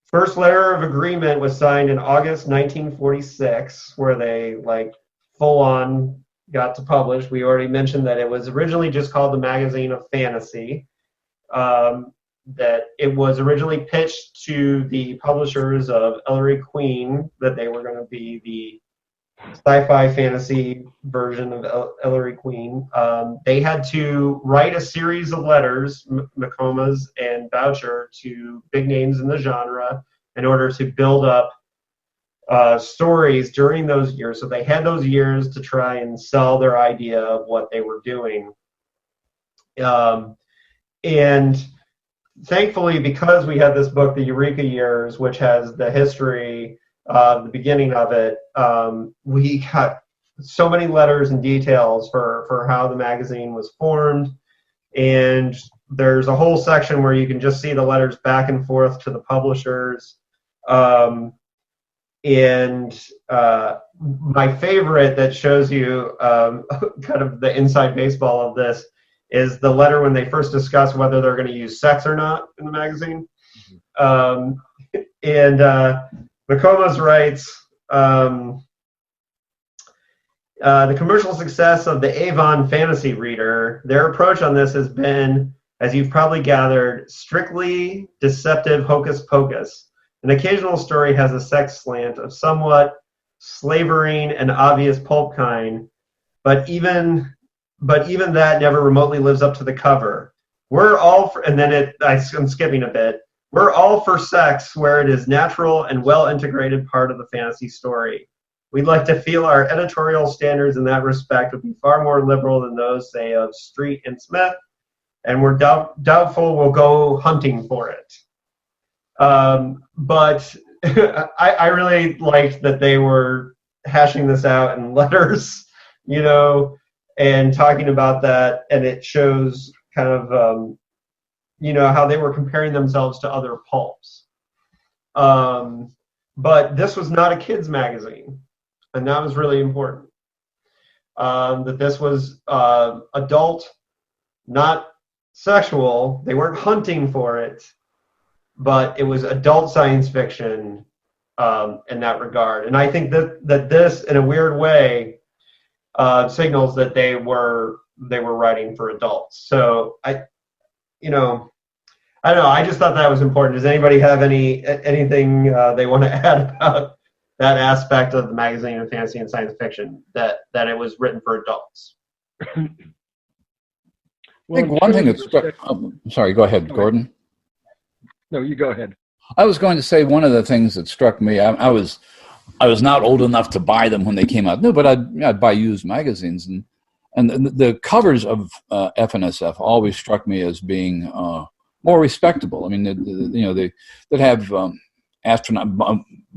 first letter of agreement was signed in August 1946, where they full on got to publish. We already mentioned that it was originally just called the Magazine of Fantasy. That it was originally pitched to the publishers of Ellery Queen, that they were going to be the sci-fi fantasy version of Ellery Queen. They had to write a series of letters, Machover's and Voucher, to big names in the genre in order to build up stories during those years. So they had those years to try and sell their idea of what they were doing. And thankfully, because we had this book, The Eureka Years, which has the history, the beginning of it, we got so many letters and details for how the magazine was formed. And there's a whole section where you can just see the letters back and forth to the publishers. My favorite that shows you kind of the inside baseball of this is the letter when they first discuss whether they're going to use sex or not in the magazine. Machover's writes, the commercial success of the Avon Fantasy Reader, their approach on this has been, as you've probably gathered, strictly deceptive hocus pocus. An occasional story has a sex slant of somewhat slavering and obvious pulp kind, but even that never remotely lives up to the cover. We're all for, and then I'm skipping a bit. We're all for sex where it is natural and well-integrated part of the fantasy story. We'd like to feel our editorial standards in that respect would be far more liberal than those, say, of Street and Smith, and we're doubtful we'll go hunting for it. But I really liked that they were hashing this out in letters, and talking about that, and it shows kind of how they were comparing themselves to other pulps. But this was not a kids magazine, and that was really important. That this was adult, not sexual. They weren't hunting for it, but it was adult science fiction in that regard. And I think that this, in a weird way, signals that they were writing for adults. So I don't know. I just thought that was important. Does anybody have anything they want to add about that aspect of the magazine of fantasy and science fiction, that it was written for adults? I think one thing that struck. Sorry, go ahead, Gordon. No, you go ahead. I was going to say one of the things that struck me. I was not old enough to buy them when they came out. No, but I'd buy used magazines, and the covers of FNSF always struck me as being more respectable. I mean, they'd have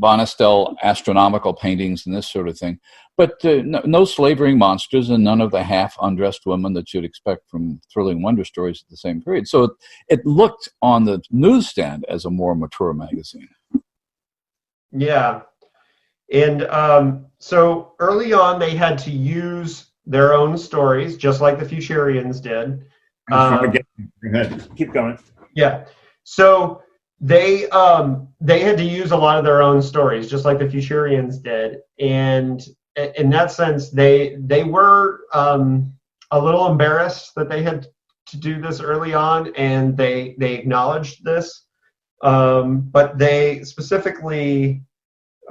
Bonestel astronomical paintings and this sort of thing, but no slavering monsters and none of the half-undressed women that you'd expect from Thrilling Wonder Stories at the same period. So it looked on the newsstand as a more mature magazine. Yeah. And so early on, they had to use their own stories, just like the Voucherians did. Go ahead. Keep going. Yeah. So they had to use a lot of their own stories, just like the Voucherians did. And in that sense, they were a little embarrassed that they had to do this early on, and they acknowledged this. But they specifically,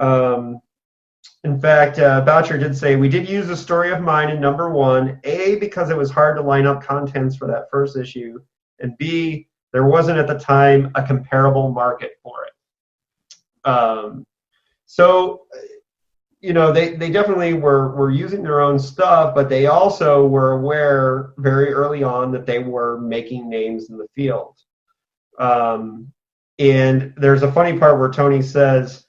in fact, Voucher did say, "We did use a story of mine in number 1, A, because it was hard to line up contents for that first issue, and B, there wasn't at the time a comparable market for it." So, they definitely were using their own stuff, but they also were aware very early on that they were making names in the field. And there's a funny part where Tony says,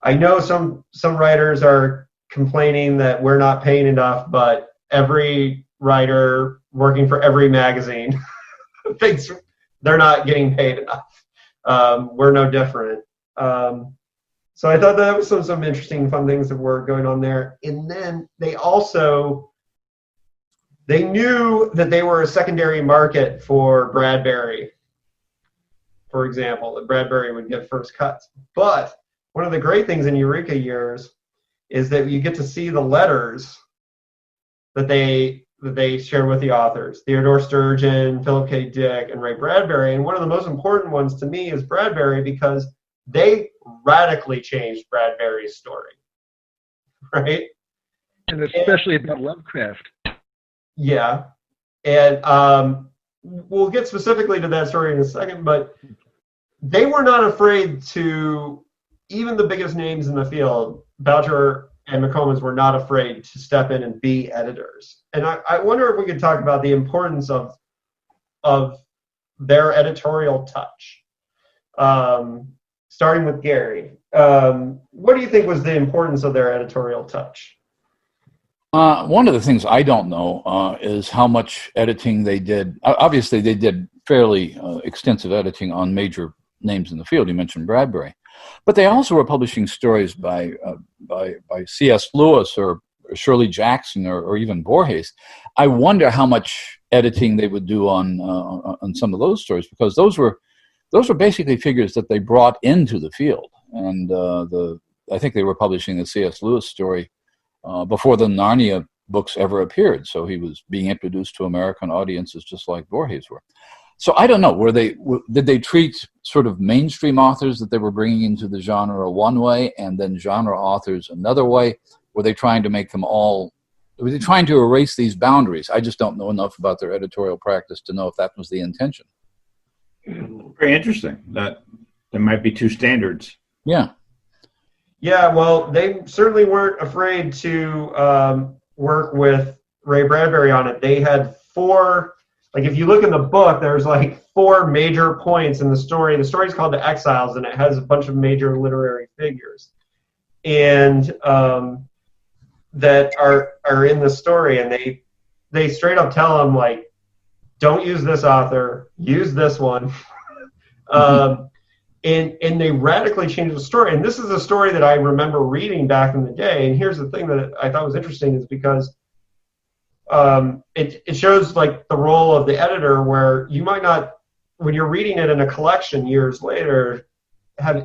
"I know some writers are complaining that we're not paying enough, but every writer working for every magazine thinks they're not getting paid enough. We're no different." So I thought that was some interesting, fun things that were going on there. And then they knew that they were a secondary market for Bradbury, for example, that Bradbury would get first cuts. But one of the great things in Eureka years is that you get to see the letters that they share with the authors, Theodore Sturgeon, Philip K. Dick, and Ray Bradbury. And one of the most important ones to me is Bradbury, because they radically changed Bradbury's story, right? And especially about Lovecraft. Yeah. And we'll get specifically to that story in a second, but they were not afraid to, even the biggest names in the field, Voucher and McComas, were not afraid to step in and be editors. And I wonder if we could talk about the importance of their editorial touch. Starting with Gary, what do you think was the importance of their editorial touch? One of the things I don't know is how much editing they did. Obviously, they did fairly extensive editing on major names in the field. You mentioned Bradbury. But they also were publishing stories by C.S. Lewis or Shirley Jackson or even Borges. I wonder how much editing they would do on some of those stories, because those were basically figures that they brought into the field. And I think they were publishing the C.S. Lewis story before the Narnia books ever appeared. So he was being introduced to American audiences just like Borges were. So I don't know, did they treat sort of mainstream authors that they were bringing into the genre one way and then genre authors another way? Were they trying to make them all, were they trying to erase these boundaries? I just don't know enough about their editorial practice to know if that was the intention. Very interesting. That there might be two standards. Yeah. Yeah, well, they certainly weren't afraid to work with Ray Bradbury on it. They had 4, like if you look in the book, there's like 4 major points in the story. The story's called The Exiles, and it has a bunch of major literary figures. And that are in the story, and they straight up tell him, like, don't use this author, use this one. And they radically changed the story. And this is a story that I remember reading back in the day. And here's the thing that I thought was interesting is because it shows like the role of the editor, where you might not, when you're reading it in a collection years later,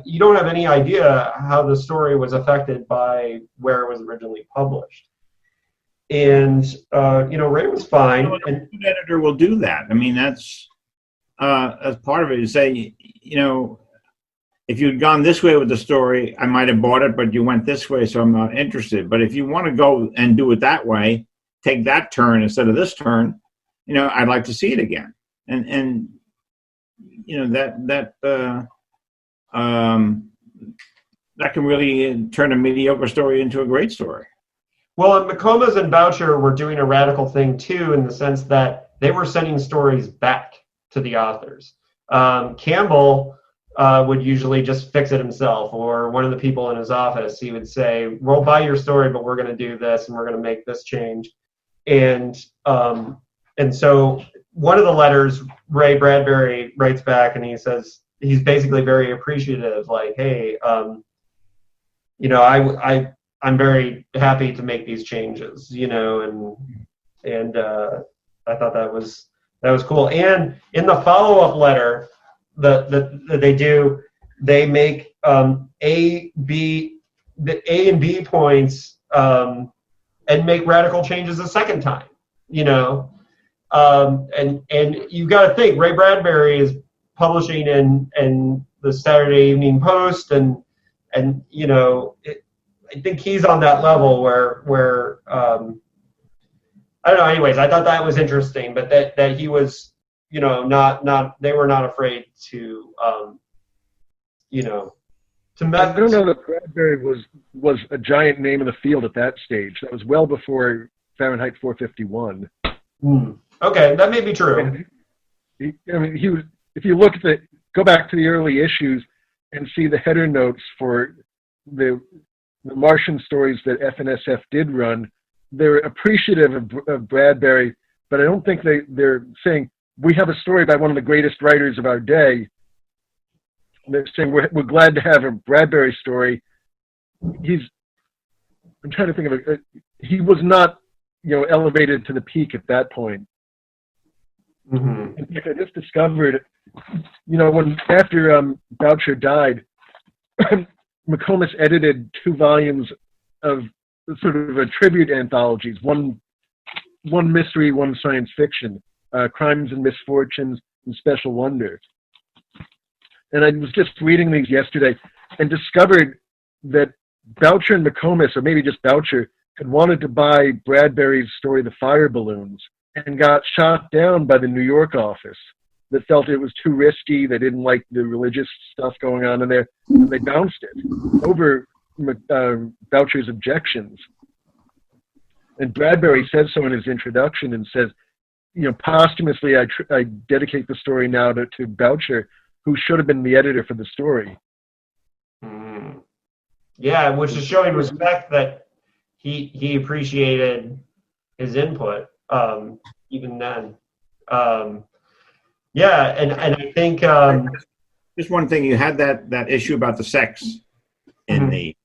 you don't have any idea how the story was affected by where it was originally published. And Ray was fine. And a good editor will do that. I mean, that's as part of it. You say, if you'd gone this way with the story, I might have bought it, but you went this way, so I'm not interested. But if you want to go and do it that way, take that turn instead of this turn, I'd like to see it again. And that can really turn a mediocre story into a great story. Well, and McComas and Voucher were doing a radical thing too, in the sense that they were sending stories back to the authors. Campbell would usually just fix it himself, or one of the people in his office, he would say, we'll buy your story, but we're going to do this and we're going to make this change. And so one of the letters, Ray Bradbury writes back, and he says, he's basically very appreciative, like, hey, I'm very happy to make these changes, and I thought that was cool. And in the follow-up letter that they do, they make the A and B points and make radical changes a second time, and you got to think Ray Bradbury is publishing in the Saturday Evening Post, and I think he's on that level where I don't know. Anyways, I thought that was interesting, but that he was, not they were not afraid to, to I don't know that Bradbury was a giant name in the field at that stage. That was well before Fahrenheit 451. Okay, that may be true. He was. If you look at go back to the early issues and see the header notes for the Martian stories that FNSF did run, they're appreciative of Bradbury, but I don't think they're saying, we have a story by one of the greatest writers of our day. They're saying, we're glad to have a Bradbury story. I'm trying to think of it. He was not, elevated to the peak at that point. Mm-hmm. In fact, I just discovered, when after Voucher died, McComas edited 2 volumes of sort of a tribute anthologies, one mystery, one science fiction, Crimes and Misfortunes and Special Wonders. And I was just reading these yesterday and discovered that Voucher and McComas, or maybe just Voucher, had wanted to buy Bradbury's story, The Fire Balloons, and got shot down by the New York office that felt it was too risky. They didn't like the religious stuff going on in there, and they bounced it over Voucher's objections. And Bradbury says so in his introduction and says, posthumously, I dedicate the story now to Voucher, who should have been the editor for the story. Yeah, which is showing respect that he appreciated his input even then. Yeah, and I think just one thing, you had that issue about the sex in the,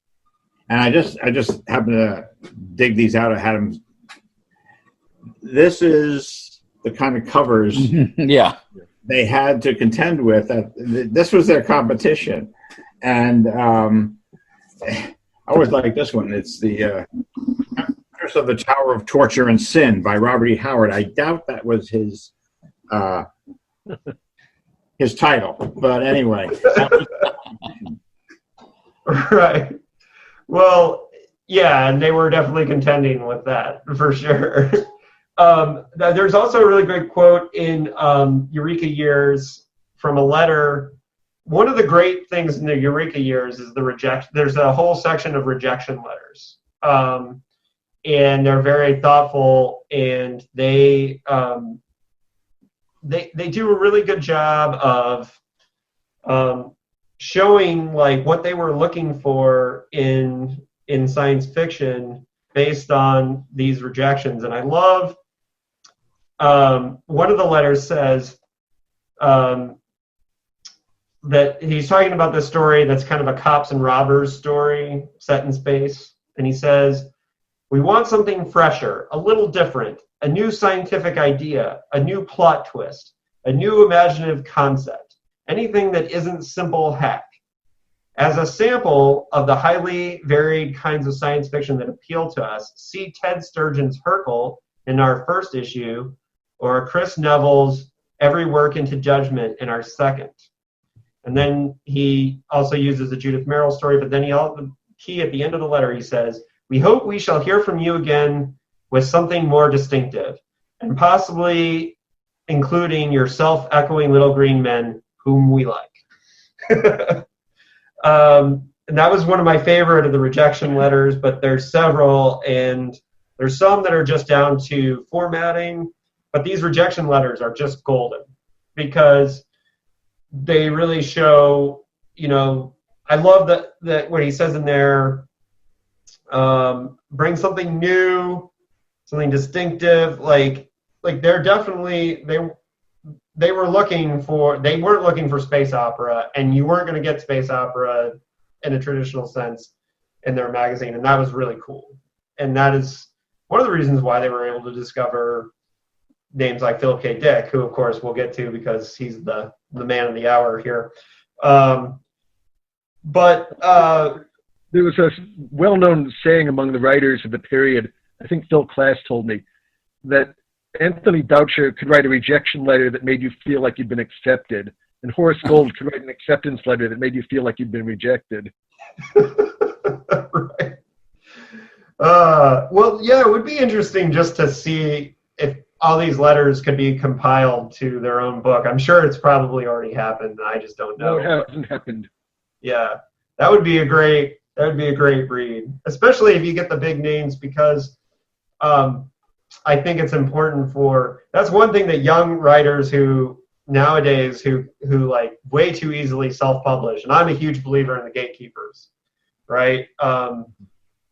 and I just happened to dig these out. I had them. This is the kind of covers yeah they had to contend with. That this was their competition, and I always like this one. It's the Curse of the Tower of Torture and Sin by Robert E. Howard. I doubt that was his title, but anyway. Right. Well, yeah, and they were definitely contending with that for sure. There's also a really great quote in Eureka Years from a letter. One of the great things in the Eureka Years is the rejection. There's a whole section of rejection letters, and they're very thoughtful, and they do a really good job of showing like what they were looking for in science fiction based on these rejections. And I love one of the letters says that he's talking about this story that's kind of a cops and robbers story set in space. And he says, "We want something fresher, a little different, a new scientific idea, a new plot twist, a new imaginative concept, anything that isn't simple hack. As a sample of the highly varied kinds of science fiction that appeal to us, see Ted Sturgeon's Hercule in our first issue, or Chris Neville's Every Work into Judgment in our second." And then he also uses a Judith Merrill story, but then the key at the end of the letter, he says, "We hope we shall hear from you again with something more distinctive, and possibly including your self-echoing little green men whom we like." And that was one of my favorite of the rejection letters, but there's several, and there's some that are just down to formatting, but these rejection letters are just golden because they really show, I love that what he says in there, bring something new, something distinctive, like they're definitely, they weren't looking for space opera, and you weren't going to get space opera in a traditional sense in their magazine, and that was really cool. And that is one of the reasons why they were able to discover names like Philip K. Dick, who of course we'll get to because he's the man of the hour here. But there was a well-known saying among the writers of the period, I think Phil Klass told me, that Anthony Boucher could write a rejection letter that made you feel like you'd been accepted, and Horace Gold could write an acceptance letter that made you feel like you'd been rejected. Right. Well, yeah, it would be interesting just to see if all these letters could be compiled to their own book. I'm sure it's probably already happened. I just don't know. No, it hasn't happened. Yeah, that would be a great read, especially if you get the big names, because I think it's important that's one thing that young writers who nowadays who like way too easily self-publish, and I'm a huge believer in the gatekeepers, right?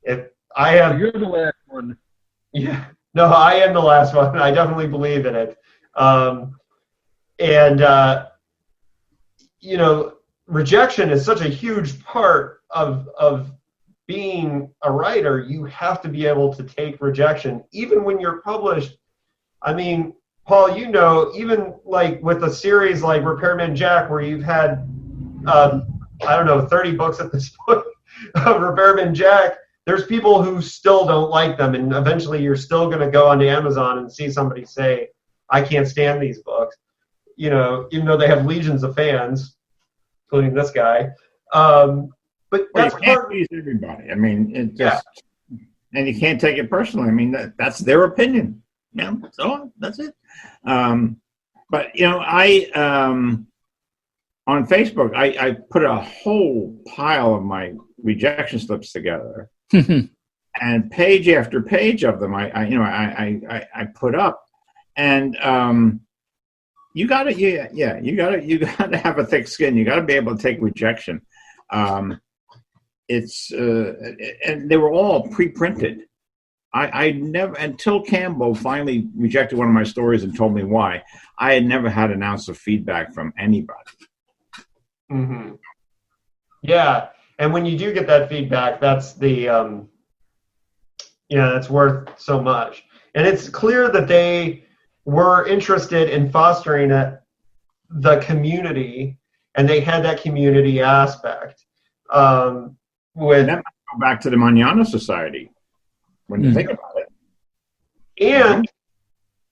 If I have, you're the last one. Yeah, no, I am the last one. I definitely believe in it, rejection is such a huge part of being a writer. You have to be able to take rejection, even when you're published. I mean, Paul, even like with a series like Repairman Jack, where you've had, 30 books at this point of Repairman Jack, there's people who still don't like them, and eventually you're still going to go onto Amazon and see somebody say, "I can't stand these books," even though they have legions of fans, including this guy. But that's you can't please everybody. I mean, it just, and you can't take it personally. I mean, that's their opinion. Yeah, so that's it. But I on Facebook, I put a whole pile of my rejection slips together, and page after page of them, I put up, and you got to have a thick skin. You got to be able to take rejection. And they were all pre-printed. I never, until Campbell finally rejected one of my stories and told me why, I had never had an ounce of feedback from anybody. Mm-hmm. Yeah, and when you do get that feedback, that's that's worth so much. And it's clear that they were interested in fostering the community, and they had that community aspect. And that might go back to the Meñana Society when you think about it. And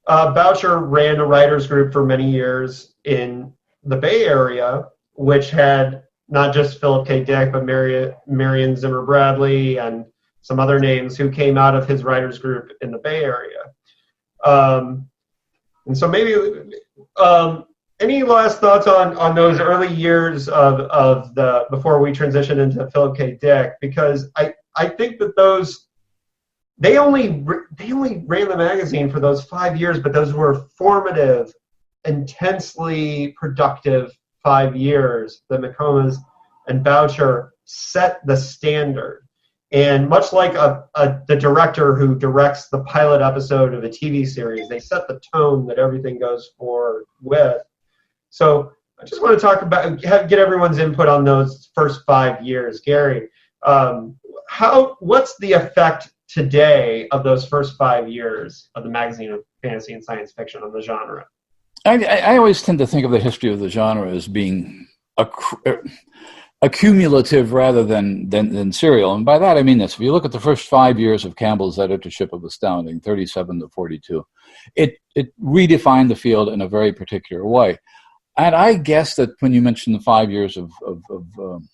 Voucher ran a writers group for many years in the Bay Area, which had not just Philip K. Dick, but Marion Zimmer Bradley and some other names who came out of his writers group in the Bay Area. And so maybe any last thoughts on those early years of the before we transition into Philip K. Dick? Because I think that they only ran the magazine for those 5 years, but those were formative, intensely productive 5 years. The McComas and Voucher set the standard, And much like the director who directs the pilot episode of a TV series, they set the tone that everything goes forward with. So I just want to talk about, get everyone's input on those first 5 years. Gary, what's the effect today of those first 5 years of the magazine of fantasy and science fiction on the genre? I always tend to think of the history of the genre as being accumulative rather than serial. And by that I mean this. If you look at the first 5 years of Campbell's editorship of Astounding, 37 to 42, it redefined the field in a very particular way. And I guess that when you mentioned the 5 years of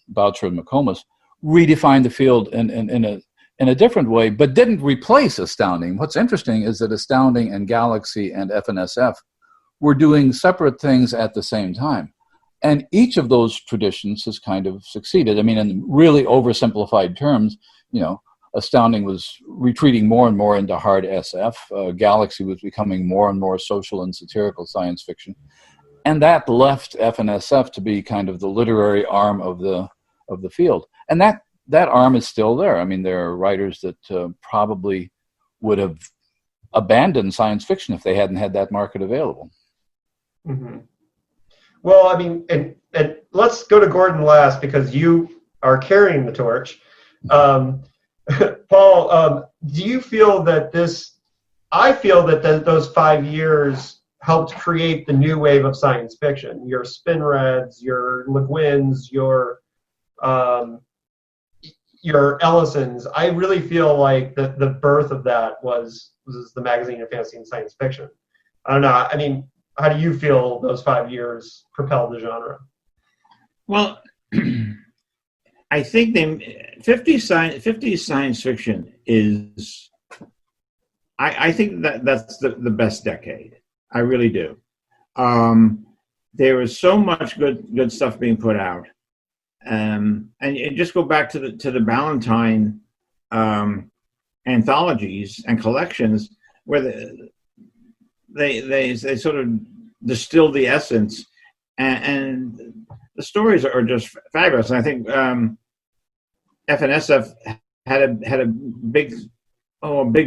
Voucher and McComas, redefined the field in a different way, but didn't replace Astounding. What's interesting is that Astounding and Galaxy and FNSF were doing separate things at the same time. And each of those traditions has kind of succeeded. I mean, in really oversimplified terms, Astounding was retreating more and more into hard SF. Galaxy was becoming more and more social and satirical science fiction. And that left FNSF to be kind of the literary arm of the field. And that arm is still there. I mean, there are writers that probably would have abandoned science fiction if they hadn't had that market available. Mm-hmm. Well, I mean, and let's go to Gordon last because you are carrying the torch. Paul, do you feel that I feel that those 5 years helped create the new wave of science fiction. Your Spinreds, your Le Guins, your Ellisons. I really feel like the birth of that was the magazine of fantasy and science fiction. I don't know. I mean, how do you feel those 5 years propelled the genre? Well, I think 50s science fiction is, I think that's the best decade. I really do. There is so much good stuff being put out, and just go back to the Ballantine anthologies and collections where they sort of distill the essence, and the stories are just fabulous. And I think FNSF had a big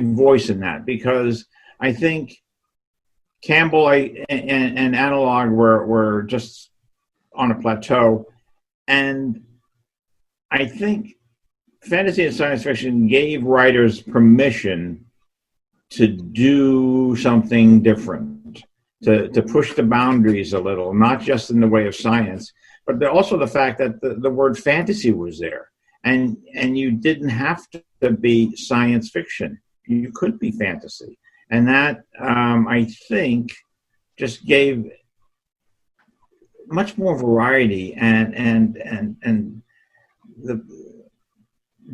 voice in that, because I think Campbell and Analog were just on a plateau, and I think fantasy and science fiction gave writers permission to do something different, to push the boundaries a little, not just in the way of science, but also the fact that the word fantasy was there, and you didn't have to be science fiction. You could be fantasy. And that, I think, just gave much more variety and the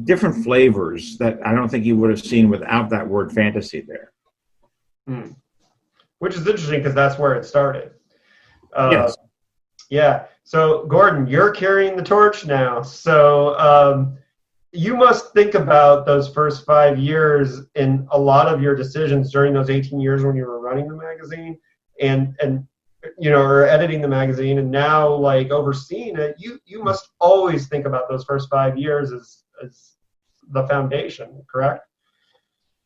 different flavors that I don't think you would have seen without that word fantasy there. Which is interesting because that's where it started. Yes. Yeah. So, Gordon, you're carrying the torch now. So, you must think about those first 5 years in a lot of your decisions during those 18 years when you were running the magazine and or editing the magazine, and now like overseeing it. You must always think about those first 5 years as the foundation, correct?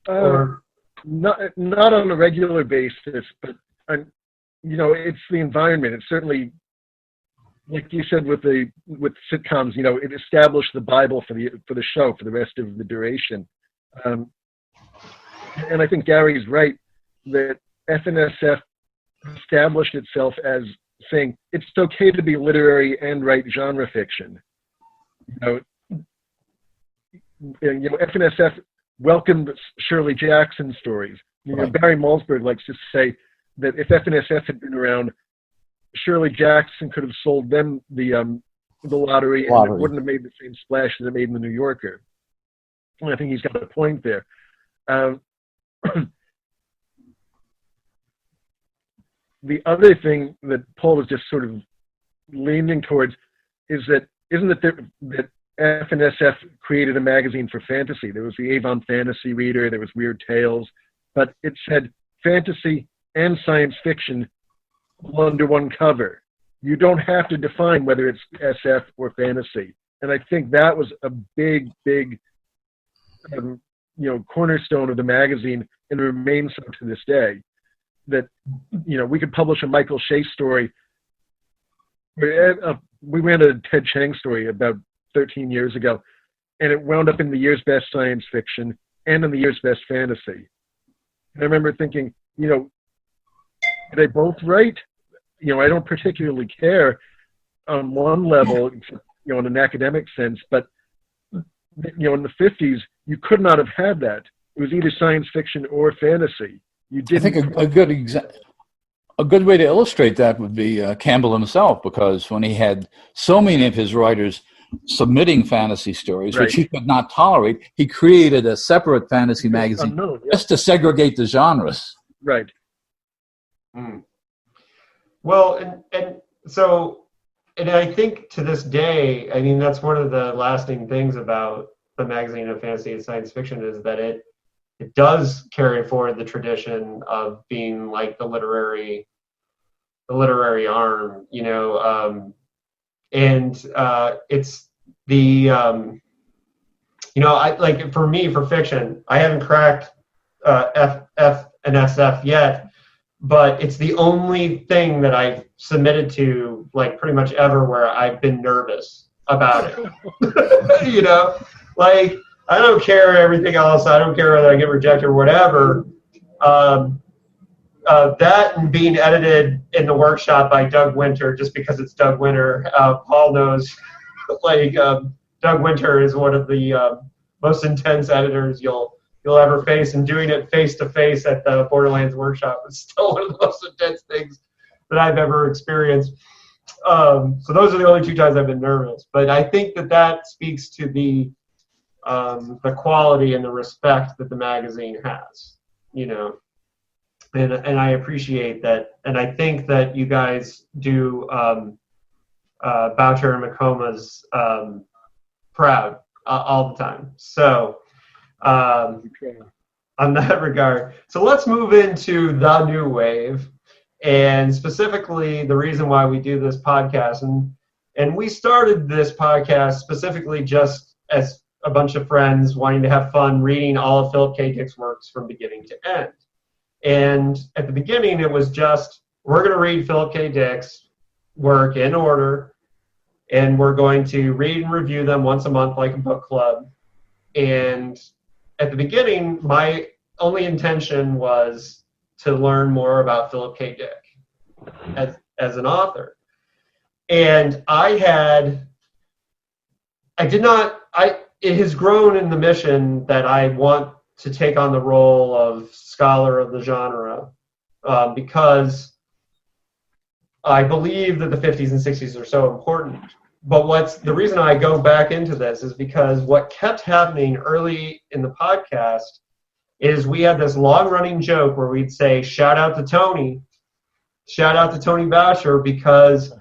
Not on a regular basis, but it's the environment. It's certainly, like you said, with sitcoms, it established the Bible for the show for the rest of the duration. And I think Gary's right that FNSF established itself as saying it's okay to be literary and write genre fiction. FNSF welcomed Shirley Jackson stories. Right. Barry Malzberg likes to say that if FNSF had been around, Shirley Jackson could have sold them the lottery, and it wouldn't have made the same splash that it made in the New Yorker. And I think he's got a point there. The other thing that Paul was just sort of leaning towards is that that FNSF created a magazine for fantasy. There was the Avon Fantasy Reader, there was Weird Tales, but it said fantasy and science fiction all under one cover. You don't have to define whether it's SF or fantasy. And I think that was a big cornerstone of the magazine, and remains so to this day. That we could publish a Michael Shea story. We ran a Ted Chiang story about 13 years ago, and it wound up in the year's best science fiction and in the year's best fantasy. And I remember thinking, are they both right? I don't particularly care on one level, in an academic sense, but in the 50s, you could not have had that. It was either science fiction or fantasy. You didn't. I think a good way to illustrate that would be Campbell himself, because when he had so many of his writers submitting fantasy stories, Right. which he could not tolerate, he created a separate fantasy magazine Unknown, yeah. just to segregate the genres. Right. Well, and I think to this day, I mean, that's one of the lasting things about the magazine of fantasy and science fiction is that it does carry forward the tradition of being like the literary arm, and it's the I like for me for fiction, I haven't cracked FF and SF yet, but it's the only thing that I've submitted to like pretty much ever where I've been nervous about it. Like I don't care everything else. I don't care whether I get rejected or whatever. That and being edited in the workshop by Doug Winter, just because it's Doug Winter. Paul knows, Doug Winter is one of the most intense editors you'll ever face, and doing it face to face at the Borderlands workshop is still one of the most intense things that I've ever experienced. So those are the only two times I've been nervous. But I think that speaks to the quality and the respect that the magazine has, and I appreciate that, and I think that you guys do Voucher and Macoma's proud all the time. So on that regard, so let's move into the new wave, and specifically the reason why we do this podcast, and we started this podcast specifically just as a bunch of friends wanting to have fun reading all of Philip K. Dick's works from beginning to end. And at the beginning, it was just, we're going to read Philip K. Dick's work in order, and we're going to read and review them once a month like a book club. And at the beginning, my only intention was to learn more about Philip K. Dick as an author. And it has grown in the mission that I want to take on the role of scholar of the genre, because I believe that the 50s and 60s are so important. But the reason I go back into this is because what kept happening early in the podcast is we had this long-running joke where we'd say, shout out to Tony Boucher, because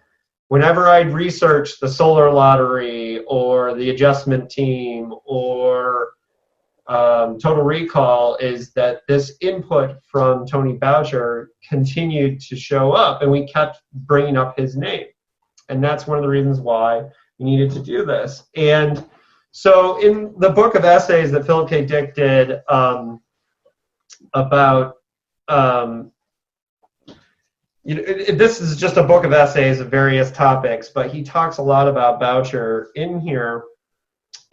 whenever I'd research the Solar Lottery or the Adjustment Team or Total Recall, is that this input from Tony Boucher continued to show up, and we kept bringing up his name. And that's one of the reasons why we needed to do this. And so in the book of essays that Philip K. Dick did about, this is just a book of essays of various topics, but he talks a lot about Boucher in here.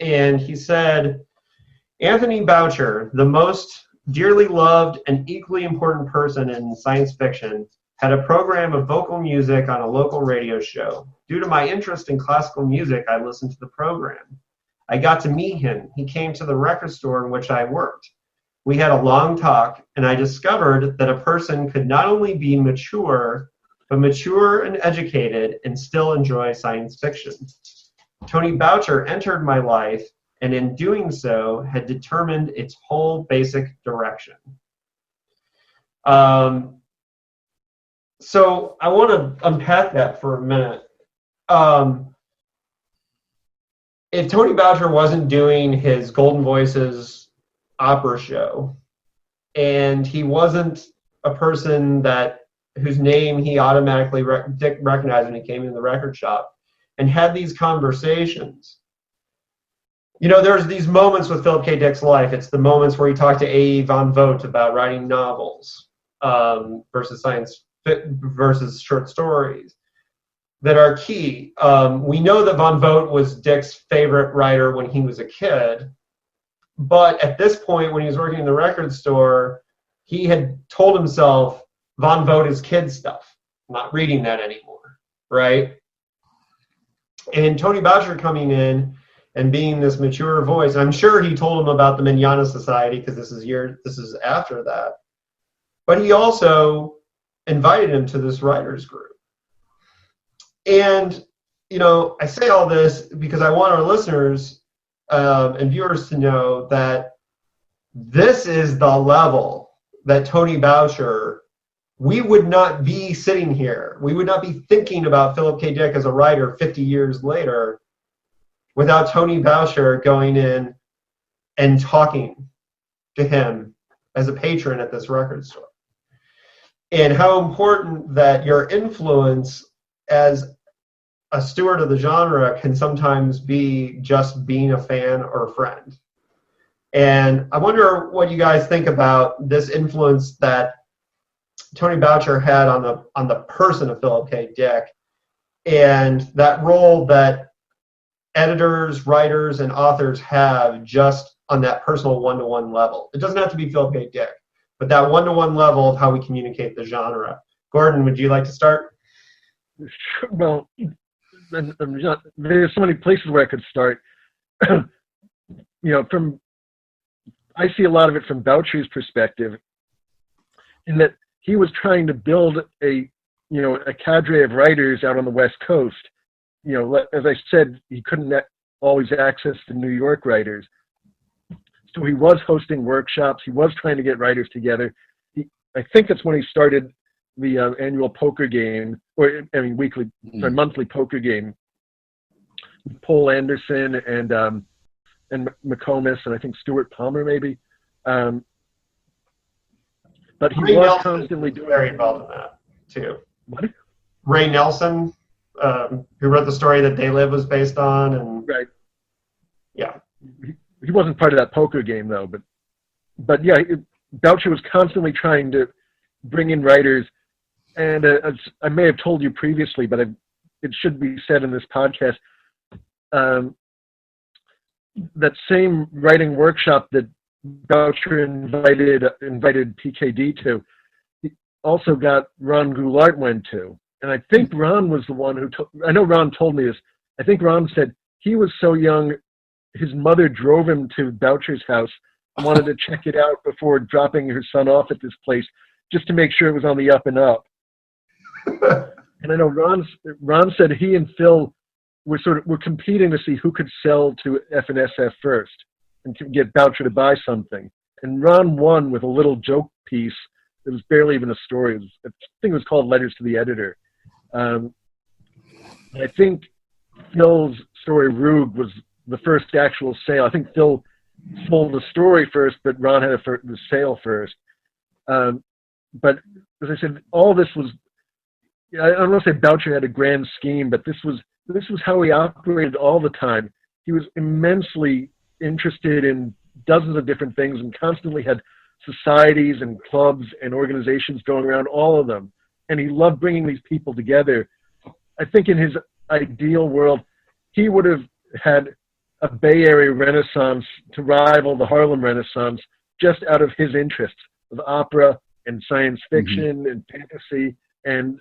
And he said, Anthony Boucher, the most dearly loved and equally important person in science fiction, had a program of vocal music on a local radio show. Due to my interest in classical music, I listened to the program. I got to meet him. He came to the record store in which I worked. We had a long talk, and I discovered that a person could not only be mature, but mature and educated and still enjoy science fiction. Tony Boucher entered my life, and in doing so, had determined its whole basic direction. So I want to unpack that for a minute. If Tony Boucher wasn't doing his Golden Voices opera show, and he wasn't a person whose name he automatically Dick recognized when he came into the record shop and had these conversations, there's these moments with Philip K. Dick's life. It's the moments where he talked to A. von Vogt about writing novels versus short stories that are key. We know that von Vogt was Dick's favorite writer when he was a kid, but at this point, when he was working in the record store, he had told himself, von Vogt is kid stuff. I'm not reading that anymore, right? And Tony Boucher coming in and being this mature voice, I'm sure he told him about the Meñana Society because this is after that. But he also invited him to this writers group. And, I say all this because I want our listeners and viewers to know that this is the level that Tony Boucher, we would not be sitting here. We would not be thinking about Philip K. Dick as a writer 50 years later without Tony Boucher going in and talking to him as a patron at this record store. And how important that your influence as a steward of the genre can sometimes be just being a fan or a friend. And I wonder what you guys think about this influence that Tony Boucher had on the person of Philip K. Dick, and that role that editors, writers, and authors have just on that personal one-to-one level. It doesn't have to be Philip K. Dick, but that one-to-one level of how we communicate the genre. Gordon, would you like to start? Well, there's so many places where I could start. I see a lot of it from Boucher's perspective, in that he was trying to build a cadre of writers out on the West Coast. As I said, he couldn't always access the New York writers. So he was hosting workshops. He was trying to get writers together. I think that's when he started the annual poker game, monthly poker game with Paul Anderson and McComas and I think Stuart Palmer maybe. But he Ray was Nelson constantly doing very involved in that too. What? Ray Nelson, who wrote the story that They Live was based on, and right. Yeah. He wasn't part of that poker game though, but yeah, Boucher was constantly trying to bring in writers, and as I may have told you previously, but it should be said in this podcast. That same writing workshop that Boucher invited PKD to, he also got Ron Goulart went to, and I think Ron was the one who. I know Ron told me this. I think Ron said he was so young, his mother drove him to Boucher's house and wanted to check it out before dropping her son off at this place, just to make sure it was on the up and up. And I know Ron said he and Phil were competing to see who could sell to F&SF first and get Boucher to buy something. And Ron won with a little joke piece. It was barely even a story. I think it was called Letters to the Editor. I think Phil's story, Rube, was the first actual sale. I think Phil sold the story first, but Ron had the sale first. But as I said, all this was, I don't want to say Boucher had a grand scheme, but this was how he operated all the time. He was immensely interested in dozens of different things and constantly had societies and clubs and organizations going around, all of them. And he loved bringing these people together. I think in his ideal world, he would have had a Bay Area Renaissance to rival the Harlem Renaissance just out of his interests of opera and science fiction and fantasy and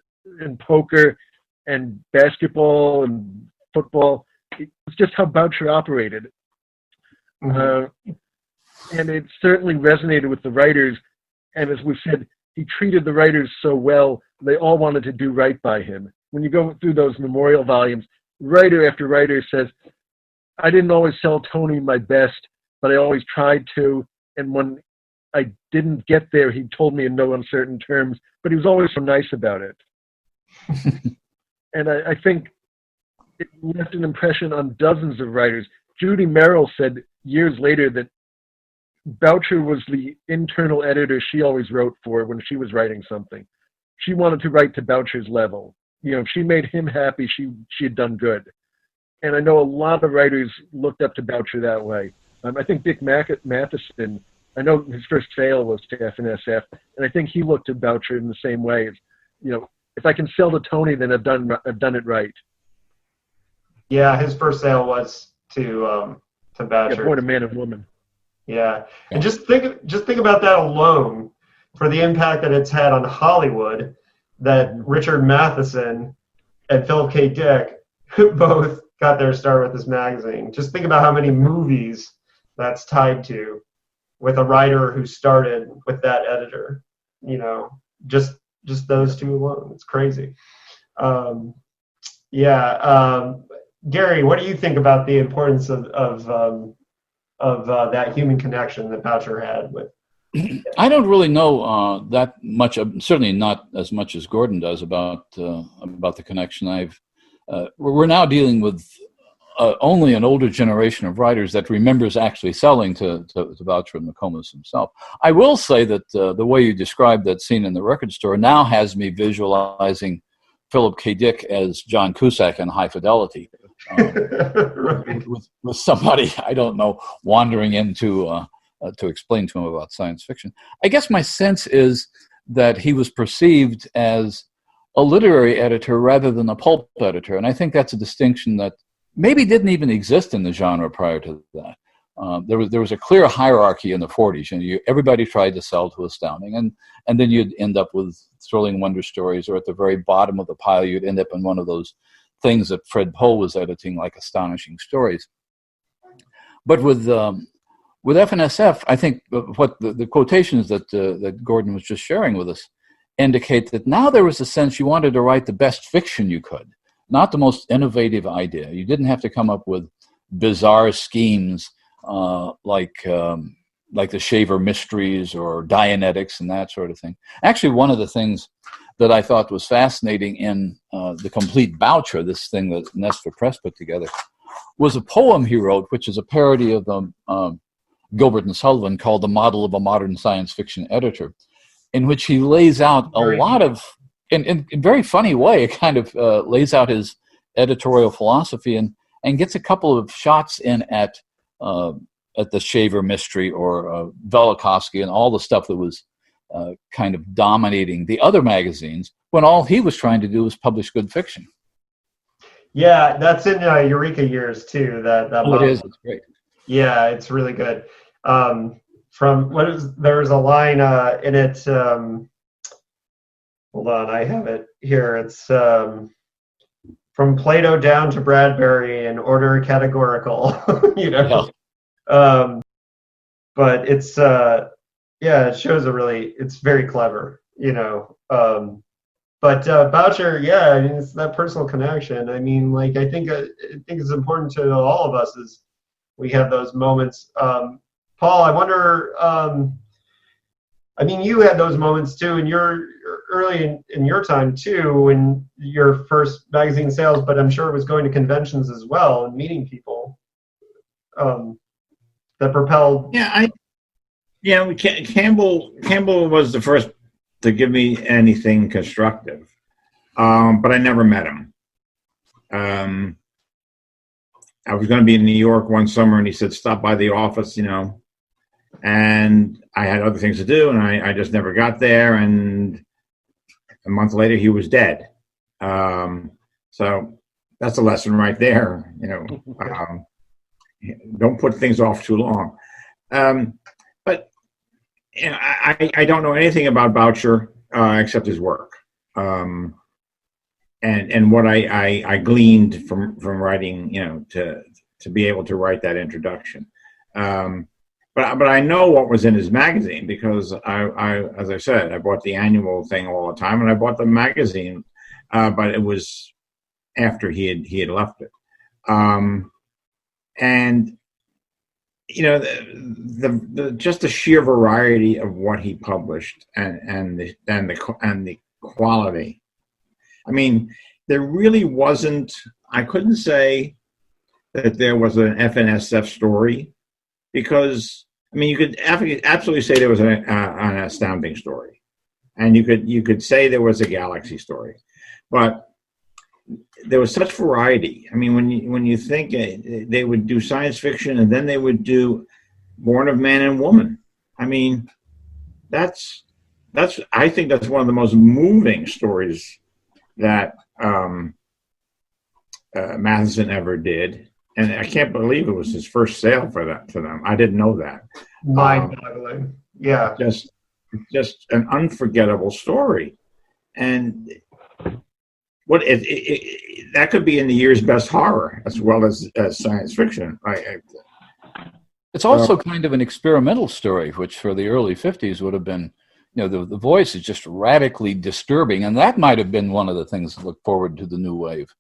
poker and basketball and football. It's just how Boucher operated. And it certainly resonated with the writers. And as we've said, he treated the writers so well, they all wanted to do right by him. When you go through those memorial volumes, writer after writer says, I didn't always sell Tony my best, but I always tried to. And when I didn't get there, he told me in no uncertain terms, but he was always so nice about it. And I think it left an impression on dozens of writers. Judy Merrill said years later that Boucher was the internal editor she always wrote for when she was writing something. She wanted to write to Boucher's level. If she made him happy, she had done good. And I know a lot of writers looked up to Boucher that way. I think Dick Matheson, I know his first sale was to F&SF, and I think he looked at Boucher in the same way. If I can sell to Tony, then I've done it right. Yeah, his first sale was to Boucher. Yeah, Born a Man and Woman. Yeah, and just think about that alone for the impact that it's had on Hollywood. That Richard Matheson and Philip K. Dick both got their start with this magazine. Just think about how many movies that's tied to, with a writer who started with that editor. Just those two alone. It's crazy. Gary, what do you think about the importance of that human connection that Boucher had with? I don't really know that much. Certainly not as much as Gordon does about the connection. We're now dealing with only an older generation of writers that remembers actually selling to Boucher and McComas himself. I will say that the way you described that scene in the record store now has me visualizing Philip K. Dick as John Cusack in High Fidelity, Right. with somebody I don't know wandering in to explain to him about science fiction. I guess my sense is that he was perceived as a literary editor rather than a pulp editor, and I think that's a distinction that maybe didn't even exist in the genre prior to that. There was a clear hierarchy in the 40s, and everybody tried to sell to Astounding, and then you'd end up with Thrilling Wonder Stories, or at the very bottom of the pile, you'd end up in one of those things that Fred Pohl was editing, like Astonishing Stories. But with F&SF, I think what the quotations that Gordon was just sharing with us indicate that now there was a sense you wanted to write the best fiction you could, not the most innovative idea. You didn't have to come up with bizarre schemes like the Shaver Mysteries or Dianetics and that sort of thing. Actually, one of the things that I thought was fascinating in the complete Boucher, this thing that Nestor Press put together, was a poem he wrote, which is a parody of Gilbert and Sullivan, called The Model of a Modern Science Fiction Editor, in which he lays out a lot of, in a very funny way, it kind of lays out his editorial philosophy and gets a couple of shots in at the Shaver Mystery or Velikovsky and all the stuff that was kind of dominating the other magazines, when all he was trying to do was publish good fiction. Yeah, that's in Eureka Years too. It is. It's great. Yeah, it's really good. There's a line in it. Hold on, I have it here. It's from Plato down to Bradbury in order categorical. Yeah. But it's it shows it's very clever. But Boucher, I mean, it's that personal connection. I mean, like, I think it's important to all of us is we have those moments. Paul, I wonder, I mean, you had those moments too, and you're early in your time too, in your first magazine sales, but I'm sure it was going to conventions as well and meeting people that propelled. Campbell was the first to give me anything constructive, but I never met him. I was going to be in New York one summer, and he said, stop by the office, and I had other things to do, and I just never got there, and a month later he was dead. So that's a lesson right there, don't put things off too long. But I don't know anything about Voucher except his work, and what I gleaned from writing, to be able to write that introduction. But I know what was in his magazine because I as I said, I bought the annual thing all the time, and I bought the magazine, but it was after he had left it, and the just the sheer variety of what he published and the quality. I mean, there really wasn't. I couldn't say that there was an FNSF story, because I mean, you could absolutely say there was an Astounding story, and you could say there was a Galaxy story, but there was such variety. I mean, when you think they would do science fiction and then they would do Born of Man and Woman. I mean, I think that's one of the most moving stories that Matheson ever did, and I can't believe it was his first sale for them. I didn't know that. Mind-boggling. Yeah. Just an unforgettable story, and what that could be in the year's best horror as well as science fiction. It's also kind of an experimental story, which for the early 50s would have been, the voice is just radically disturbing, and that might have been one of the things to look forward to the new wave.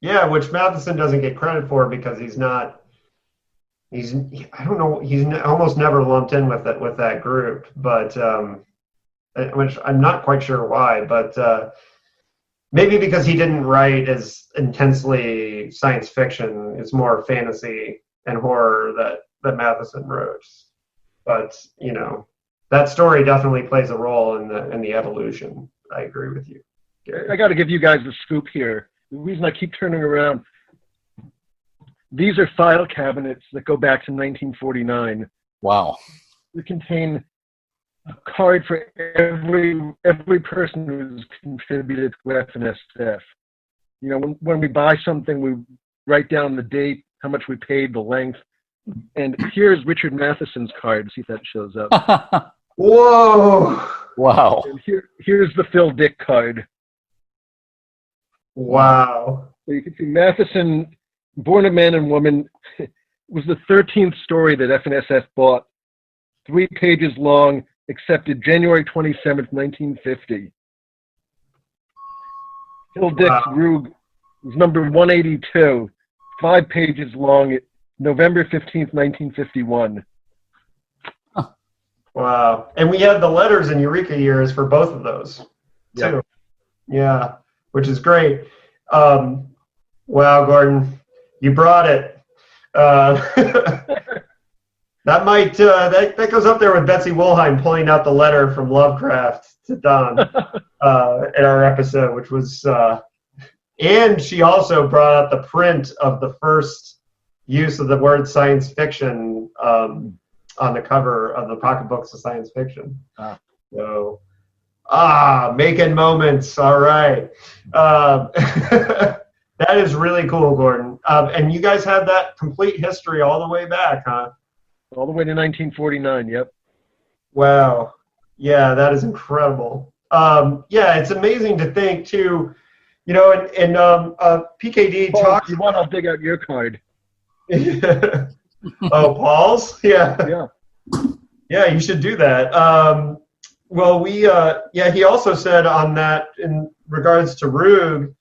Yeah, which Matheson doesn't get credit for because he's almost never lumped in with that group, but which I'm not quite sure why, but maybe because he didn't write as intensely science fiction. It's more fantasy and horror that Matheson wrote. But that story definitely plays a role in the evolution. I agree with you, Gary. I got to give you guys the scoop here. The reason I keep turning around, these are file cabinets that go back to 1949. Wow. They contain a card for every person who's contributed to FNSF. When we buy something, we write down the date, how much we paid, the length. And here's Richard Matheson's card. See if that shows up. Whoa! Wow. And here's the Phil Dick card. Wow. So you can see Matheson, Born a Man and Woman, was the 13th story that FNSF bought. 3 pages long, accepted January 27th, 1950. Phil Dick's Rogue was number 182, 5 pages long, November 15th, 1951. Wow. And we had the letters in Eureka years for both of those, too. Yep. Yeah, which is great. Wow, Gordon, you brought it. That might that goes up there with Betsy Wollheim pulling out the letter from Lovecraft to Don in our episode, which was, and she also brought out the print of the first use of the word science fiction on the cover of the pocketbooks of science fiction. So, making moments. All right. That is really cool, Gordon. And you guys had that complete history all the way back, huh? All the way to 1949, yep. Wow. Yeah, that is incredible. Yeah, it's amazing to think, too, and PKD Paul, talks... if you want, I'll dig out your card. Oh, Paul's? Yeah. Yeah. Yeah, you should do that. Well, he also said on that, in regards to Rug,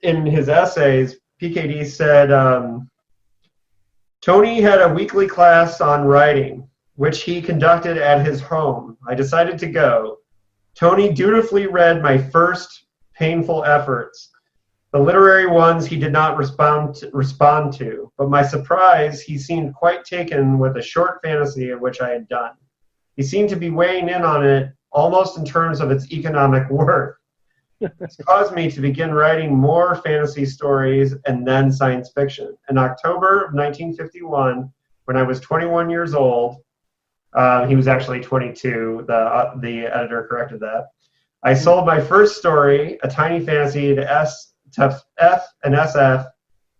in his essays, PKD said, Tony had a weekly class on writing, which he conducted at his home. I decided to go. Tony dutifully read my first painful efforts. The literary ones he did not respond to, but my surprise, he seemed quite taken with a short fantasy of which I had done. He seemed to be weighing in on it almost in terms of its economic worth. This caused me to begin writing more fantasy stories and then science fiction. In October of 1951, when I was 21 years old, he was actually 22, the editor corrected that, I sold my first story, a tiny fantasy, to F and SF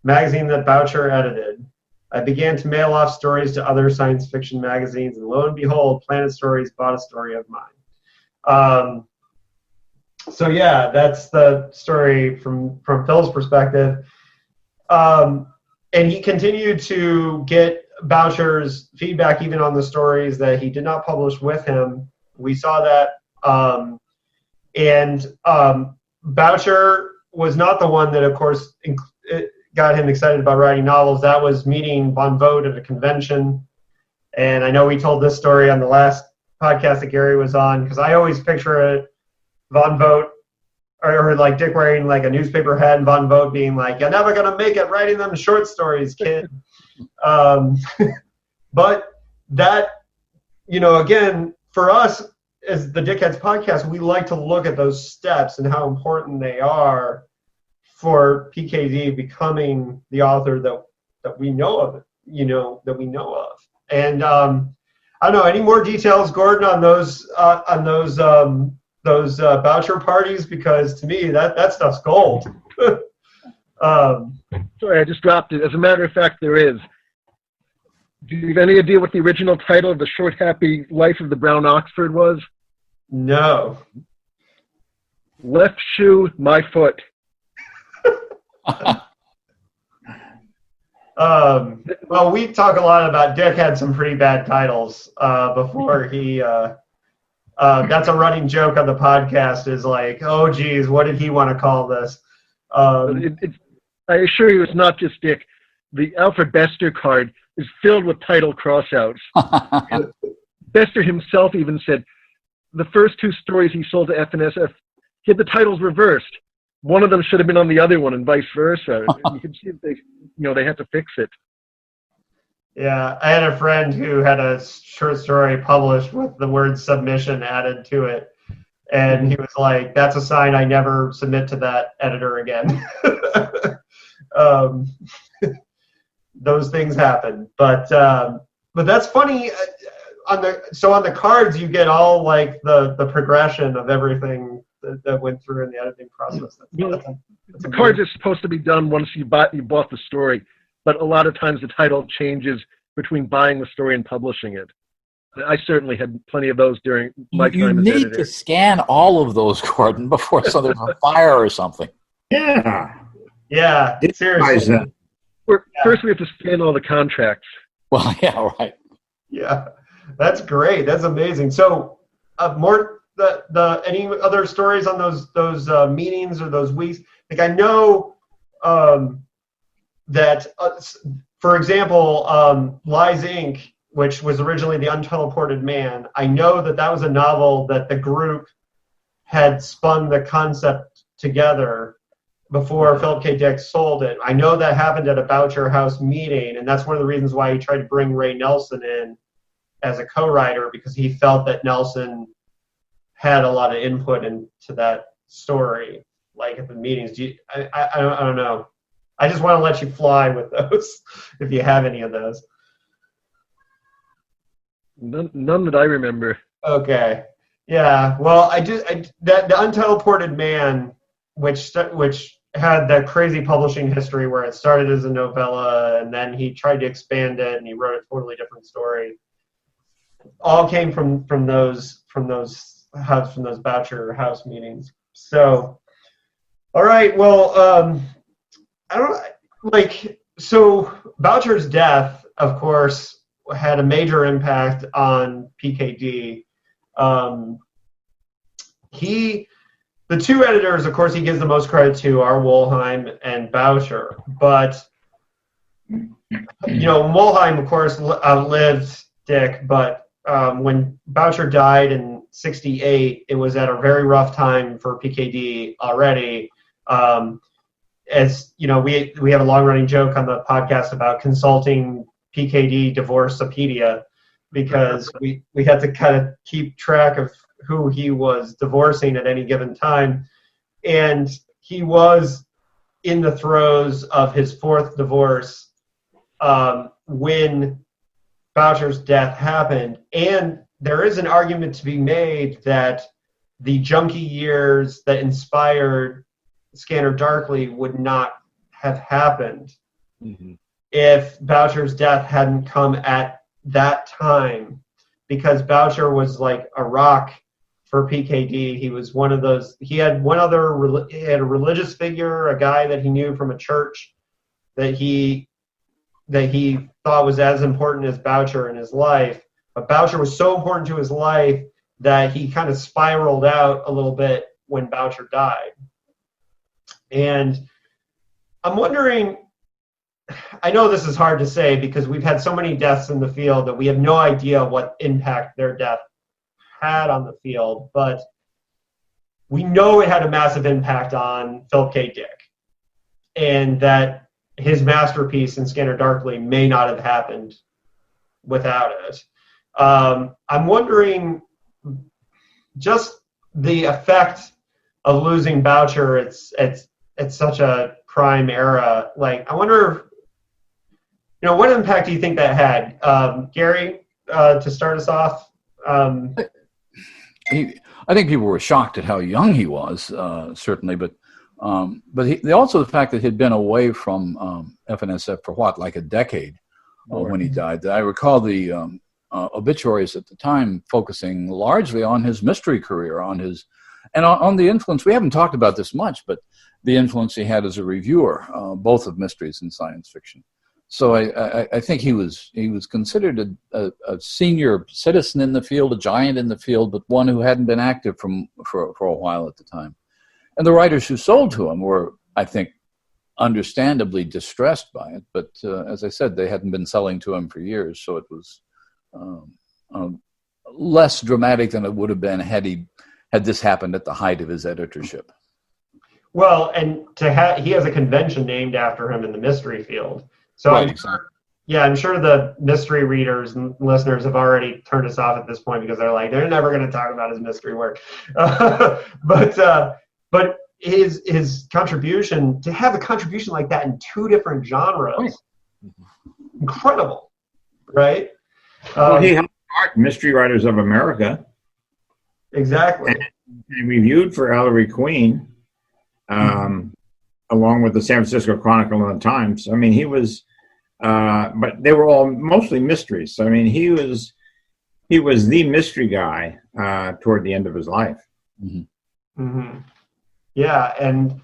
magazine that Voucher edited. I began to mail off stories to other science fiction magazines, and lo and behold, Planet Stories bought a story of mine. So yeah, that's the story from Phil's perspective. And he continued to get Voucher's feedback even on the stories that he did not publish with him. We saw that. And Voucher was not the one that, of course, got him excited about writing novels. That was meeting von Vogt at a convention. And I know we told this story on the last podcast that Gary was on, because I always picture it, von Vogt, or like Dick wearing like a newspaper hat and von Vogt being like, "You're never going to make it writing them short stories, kid." But that, again, for us, as the Dickheads podcast, we like to look at those steps and how important they are for PKD becoming the author that we know of, that we know of. And I don't know, any more details, Gordon, on those voucher parties? Because to me, that stuff's gold. Sorry, I just dropped it. As a matter of fact, there is. Do you have any idea what the original title of The Short Happy Life of the Brown Oxford was? No. Left Shoe, My Foot. Well, we talk a lot about Dick had some pretty bad titles before he. That's a running joke on the podcast. Is like, oh, geez, what did he want to call this? I assure you, it's not just Dick. The Alfred Bester card is filled with title crossouts. Bester himself even said the first two stories he sold to FNSF, he had the titles reversed. One of them should have been on the other one, and vice versa. You can see they had to fix it. Yeah, I had a friend who had a short story published with the word submission added to it, and he was like, "That's a sign I never submit to that editor again." Those things happen, but that's funny. On the cards, you get all like the progression of everything that went through in the editing process. The cards are supposed to be done once you bought the story, but a lot of times the title changes between buying the story and publishing it. I certainly had plenty of those during my time as editor. You need to scan all of those, Gordon, before there's a fire or something. Yeah. Yeah, seriously. First, we have to scan all the contracts. Well, yeah, right. Yeah, that's great. That's amazing. So, more any other stories on those meetings or those weeks? Like I know that, for example, Lies Inc., which was originally The Unteleported Man. I know that was a novel that the group had spun the concept together before Philip K. Dick sold it. I know that happened at a Voucher House meeting, and that's one of the reasons why he tried to bring Ray Nelson in as a co-writer, because he felt that Nelson had a lot of input into that story, like at the meetings. I don't know. I just want to let you fly with those, if you have any of those. None that I remember. Okay. Yeah. Well, the Unteleported Man, which had that crazy publishing history where it started as a novella and then he tried to expand it and he wrote a totally different story. All came from those Voucher House meetings. So, all right. Well, so Voucher's death, of course, had a major impact on PKD. The two editors, of course, he gives the most credit to are Wollheim and Voucher. But, Wollheim, of course, outlived Dick. But when Voucher died in '68, it was at a very rough time for PKD already. As you know, we have a long-running joke on the podcast about consulting PKD Divorcepedia, because we had to kind of keep track of who he was divorcing at any given time. And he was in the throes of his fourth divorce when Voucher's death happened. And there is an argument to be made that the junkie years that inspired Scanner Darkly would not have happened if Voucher's death hadn't come at that time, because Voucher was like a rock for PKD. He was one of those. He had a religious figure, a guy that he knew from a church that he thought was as important as Voucher in his life. But Voucher was so important to his life that he kind of spiraled out a little bit when Voucher died. And I'm wondering, I know this is hard to say because we've had so many deaths in the field that we have no idea what impact their death had on the field, but we know it had a massive impact on Philip K. Dick, and that his masterpiece in Scanner Darkly may not have happened without it. I'm wondering, just the effect of losing Voucher, it's such a prime era. Like, I wonder, what impact do you think that had? Gary, to start us off. I think people were shocked at how young he was, certainly, but also the fact that he'd been away from FNSF for like a decade when he died. I recall the obituaries at the time focusing largely on his mystery career, on the influence. We haven't talked about this much, but the influence he had as a reviewer, both of mysteries and science fiction. So I think he was considered a senior citizen in the field, a giant in the field, but one who hadn't been active for a while at the time. And the writers who sold to him were, I think, understandably distressed by it. But as I said, they hadn't been selling to him for years, so it was less dramatic than it would have been had this happened at the height of his editorship. Well, and he has a convention named after him in the mystery field. So right, I'm sure the mystery readers and listeners have already turned us off at this point because they're like, they're never going to talk about his mystery work. But his contribution, to have a contribution like that in two different genres, incredible, right? Well, he helped start Mystery Writers of America. Exactly. And reviewed for Ellery Queen, along with the San Francisco Chronicle and the Times. I mean, he was, but they were all mostly mysteries. I mean, he was the mystery guy toward the end of his life. Mm-hmm. Mm-hmm. Yeah, and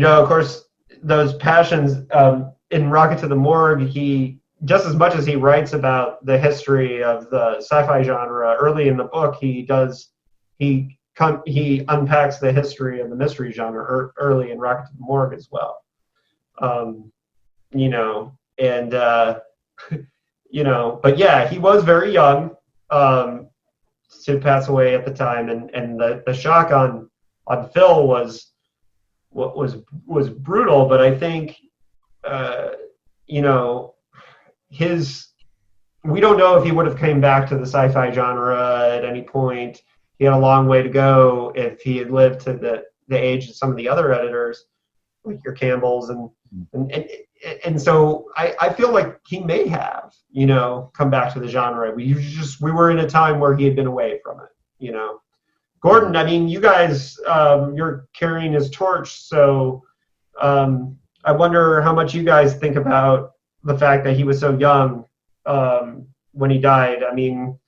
of course, those passions in Rocket to the Morgue. He, just as much as he writes about the history of the sci-fi genre early in the book, he unpacks the history of the mystery genre early in Rocket to the Morgue as well. But yeah, he was very young to pass away at the time, and the shock on Phil was brutal. But I think we don't know if he would have came back to the sci-fi genre at any point. He had a long way to go if he had lived to the age of some of the other editors, like your Campbells, and so I feel like he may have, come back to the genre. We were in a time where he had been away from it, Gordon, I mean, you guys, you're carrying his torch, so I wonder how much you guys think about the fact that he was so young when he died. I mean,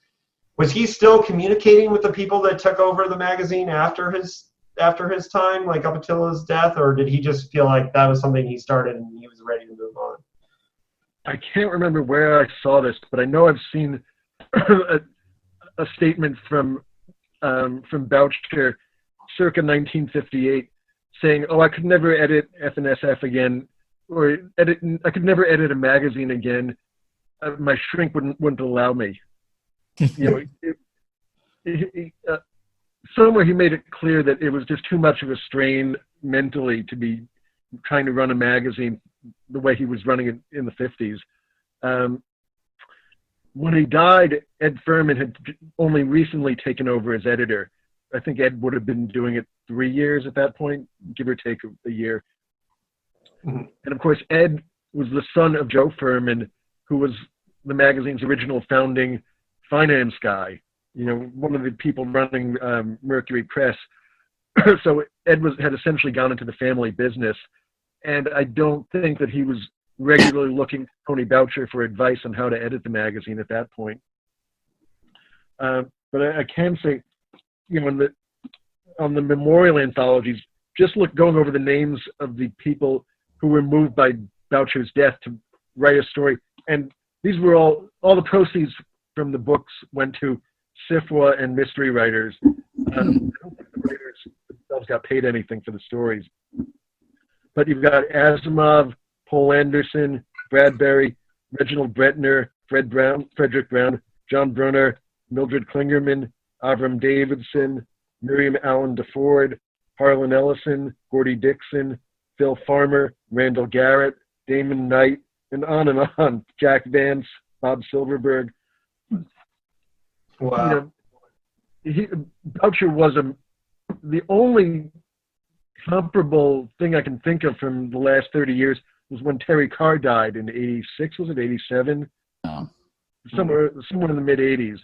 was he still communicating with the people that took over the magazine after his time, like up until his death, or did he just feel like that was something he started and he was ready to move on? I can't remember where I saw this, but I know I've seen a statement from Voucher circa 1958 saying, "Oh, I could never edit FNSF again, or I could never edit a magazine again. My shrink wouldn't allow me." Somewhere he made it clear that it was just too much of a strain mentally to be trying to run a magazine the way he was running it in the 50s. When he died, Ed Furman had only recently taken over as editor. I think Ed would have been doing it 3 years at that point, give or take a year. Mm-hmm. And of course, Ed was the son of Joe Furman, who was the magazine's original founding finance guy, one of the people running Mercury Press. So Ed had essentially gone into the family business. And I don't think that he was regularly looking to Tony Boucher for advice on how to edit the magazine at that point. But I can say, on the memorial anthologies, just going over the names of the people who were moved by Boucher's death to write a story. And these were all the proceeds from the books went to SIFWA and mystery writers. I don't think the writers themselves got paid anything for the stories. But you've got Asimov, Paul Anderson, Bradbury, Reginald Brentner, Frederick Brown, John Brunner, Mildred Klingerman, Avram Davidson, Miriam Allen DeFord, Harlan Ellison, Gordy Dixon, Phil Farmer, Randall Garrett, Damon Knight, and on, Jack Vance, Bob Silverberg. Wow. Voucher was the only comparable thing I can think of from the last 30 years was when Terry Carr died in 86, was it 87? Oh. Somewhere in the mid-80s.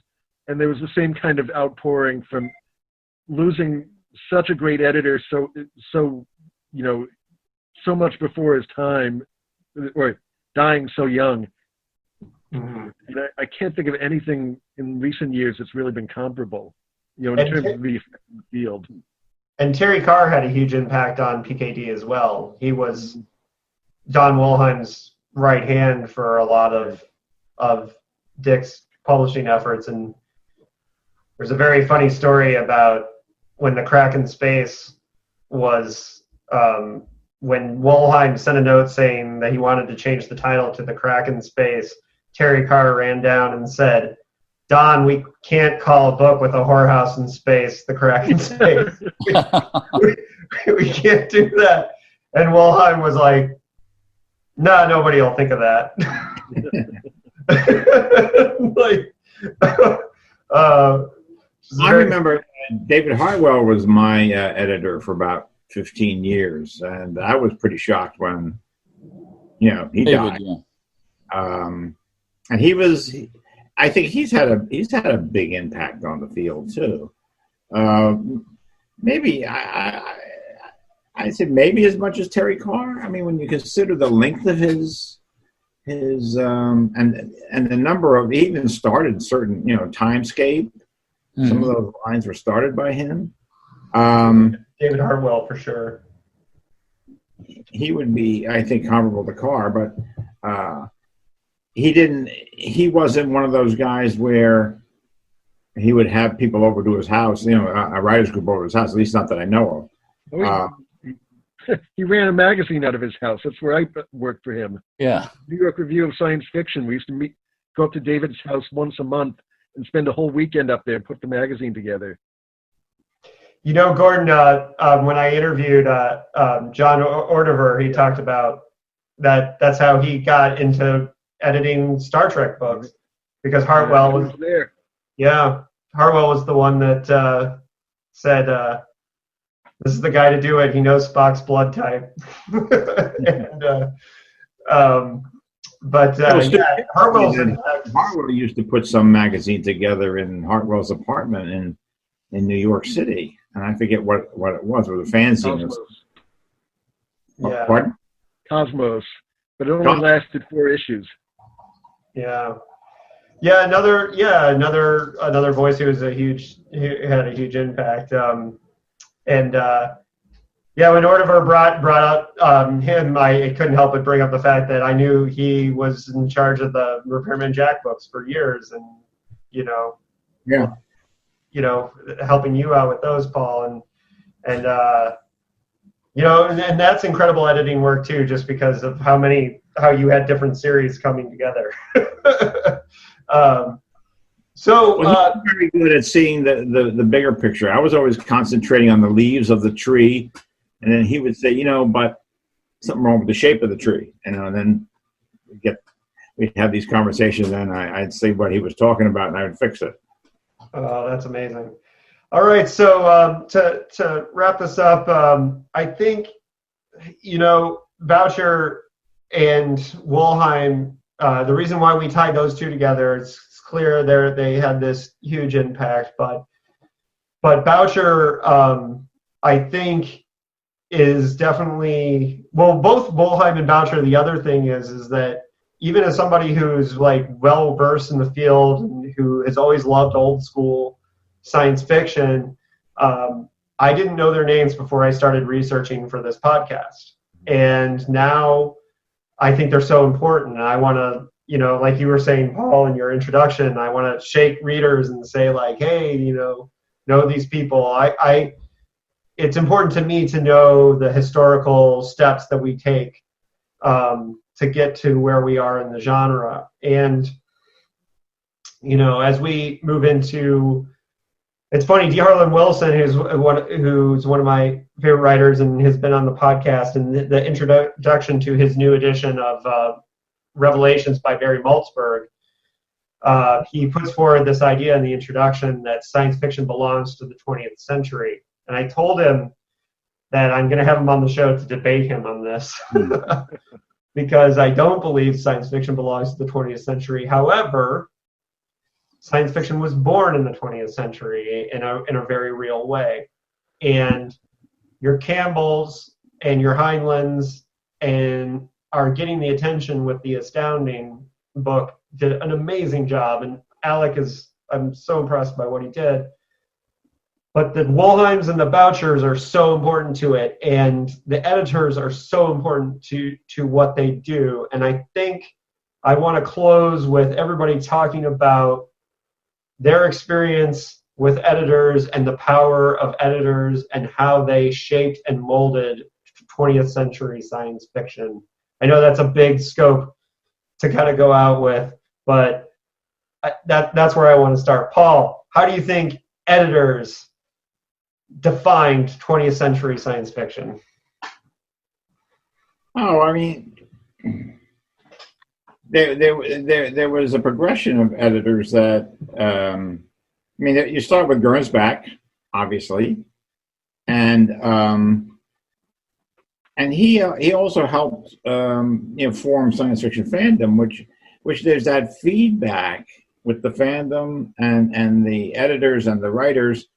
And there was the same kind of outpouring from losing such a great editor so much before his time, or dying so young. Mm-hmm. And I can't think of anything in recent years that's really been comparable, in terms of the field. And Terry Carr had a huge impact on PKD as well. He was Don Wollheim's right hand for a lot of Dick's publishing efforts. And there's a very funny story about when the Crack in Space was, when Wollheim sent a note saying that he wanted to change the title to The Crack in Space, Terry Carr ran down and said, "Don, we can't call a book with a whorehouse in space, The Crack in Space. we can't do that." And Wollheim was like, "Nah, nobody will think of that." I remember David Hartwell was my editor for about 15 years, and I was pretty shocked when, he died. Yeah. And I think he's had a big impact on the field too. Maybe I said maybe as much as Terry Carr. I mean, when you consider the length of his and the number of, he even started certain Timescape. Mm-hmm. Some of those lines were started by him. David Hartwell for sure. He would be, I think, comparable to Carr, but he wasn't one of those guys where he would have people over to his house, a writer's group over to his house, at least not that I know of. He ran a magazine out of his house. That's where I worked for him. Yeah. New York Review of Science Fiction. We used to go up to David's house once a month and spend a whole weekend up there, put the magazine together. Gordon, when I interviewed John Ordover, he talked about that's how he got into editing Star Trek books, because Hartwell was there. Yeah, Hartwell was the one that said, "This is the guy to do it. He knows Spock's blood type." Hartwell used to put some magazine together in Hartwell's apartment in New York City, and I forget what it was, or the fanzine. Yeah. Pardon? Cosmos, but it only lasted 4 issues. Yeah. Another voice who had a huge impact. When Ordover brought up him, I couldn't help but bring up the fact that I knew he was in charge of the Repairman Jack books for years, and helping you out with those, Paul, and that's incredible editing work too, just because of how you had different series coming together. He's very good at seeing the bigger picture. I was always concentrating on the leaves of the tree, and then he would say, but something wrong with the shape of the tree, and then we'd have these conversations, and I'd say what he was talking about, and I would fix it. Oh, that's amazing. All right, so to wrap this up, I think Voucher and Wollheim. The reason why we tied those two together, it's clear they had this huge impact, but Voucher, I think, is definitely, both Wollheim and Voucher. The other thing is that even as somebody who's like well versed in the field and who has always loved old school science fiction, I didn't know their names before I started researching for this podcast, and now I think they're so important, and I want to, like you were saying, Paul, in your introduction, I want to shake readers and say, like, hey, know these people. It's important to me to know the historical steps that we take to get to where we are in the genre. And, as we move into, it's funny, D. Harlan Wilson, who's one of my favorite writers and has been on the podcast, and the introduction to his new edition of Revelations by Barry Maltzberg, he puts forward this idea in the introduction that science fiction belongs to the 20th century. And I told him that I'm going to have him on the show to debate him on this because I don't believe science fiction belongs to the 20th century. However, science fiction was born in the 20th century in a very real way. And your Campbells and your Heinleins and are getting the attention with the Astounding book, did an amazing job. And Alec I'm so impressed by what he did. But the Wollheims and the Vouchers are so important to it, and the editors are so important to what they do. And I think I want to close with everybody talking about their experience with editors and the power of editors and how they shaped and molded 20th century science fiction. I know that's a big scope to kind of go out with, but that's where I want to start. Paul, how do you think editors defined 20th century science fiction? Oh, I mean, there was a progression of editors that, I mean, you start with Gernsback, obviously, and he also helped form science fiction fandom, which there's that feedback with the fandom and the editors and the writers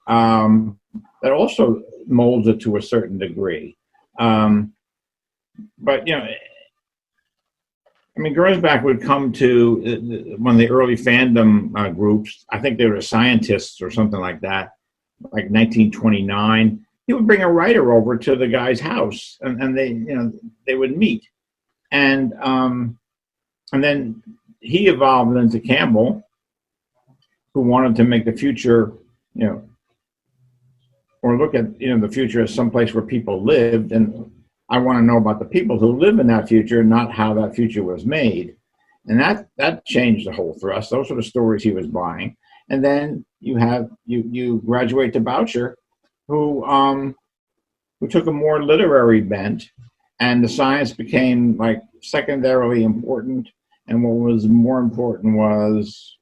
that also molds it to a certain degree. But I mean, Gernsback would come to one of the early fandom groups. I think they were scientists or something like that, like 1929. He would bring a writer over to the guy's house, and they would meet, and then he evolved into Campbell, who wanted to make the future, or look at the future as someplace where people lived, and I want to know about the people who live in that future, not how that future was made. And that changed the whole thrust. Those were the stories he was buying. And then you graduate to Voucher, who took a more literary bent, and the science became like secondarily important, and what was more important was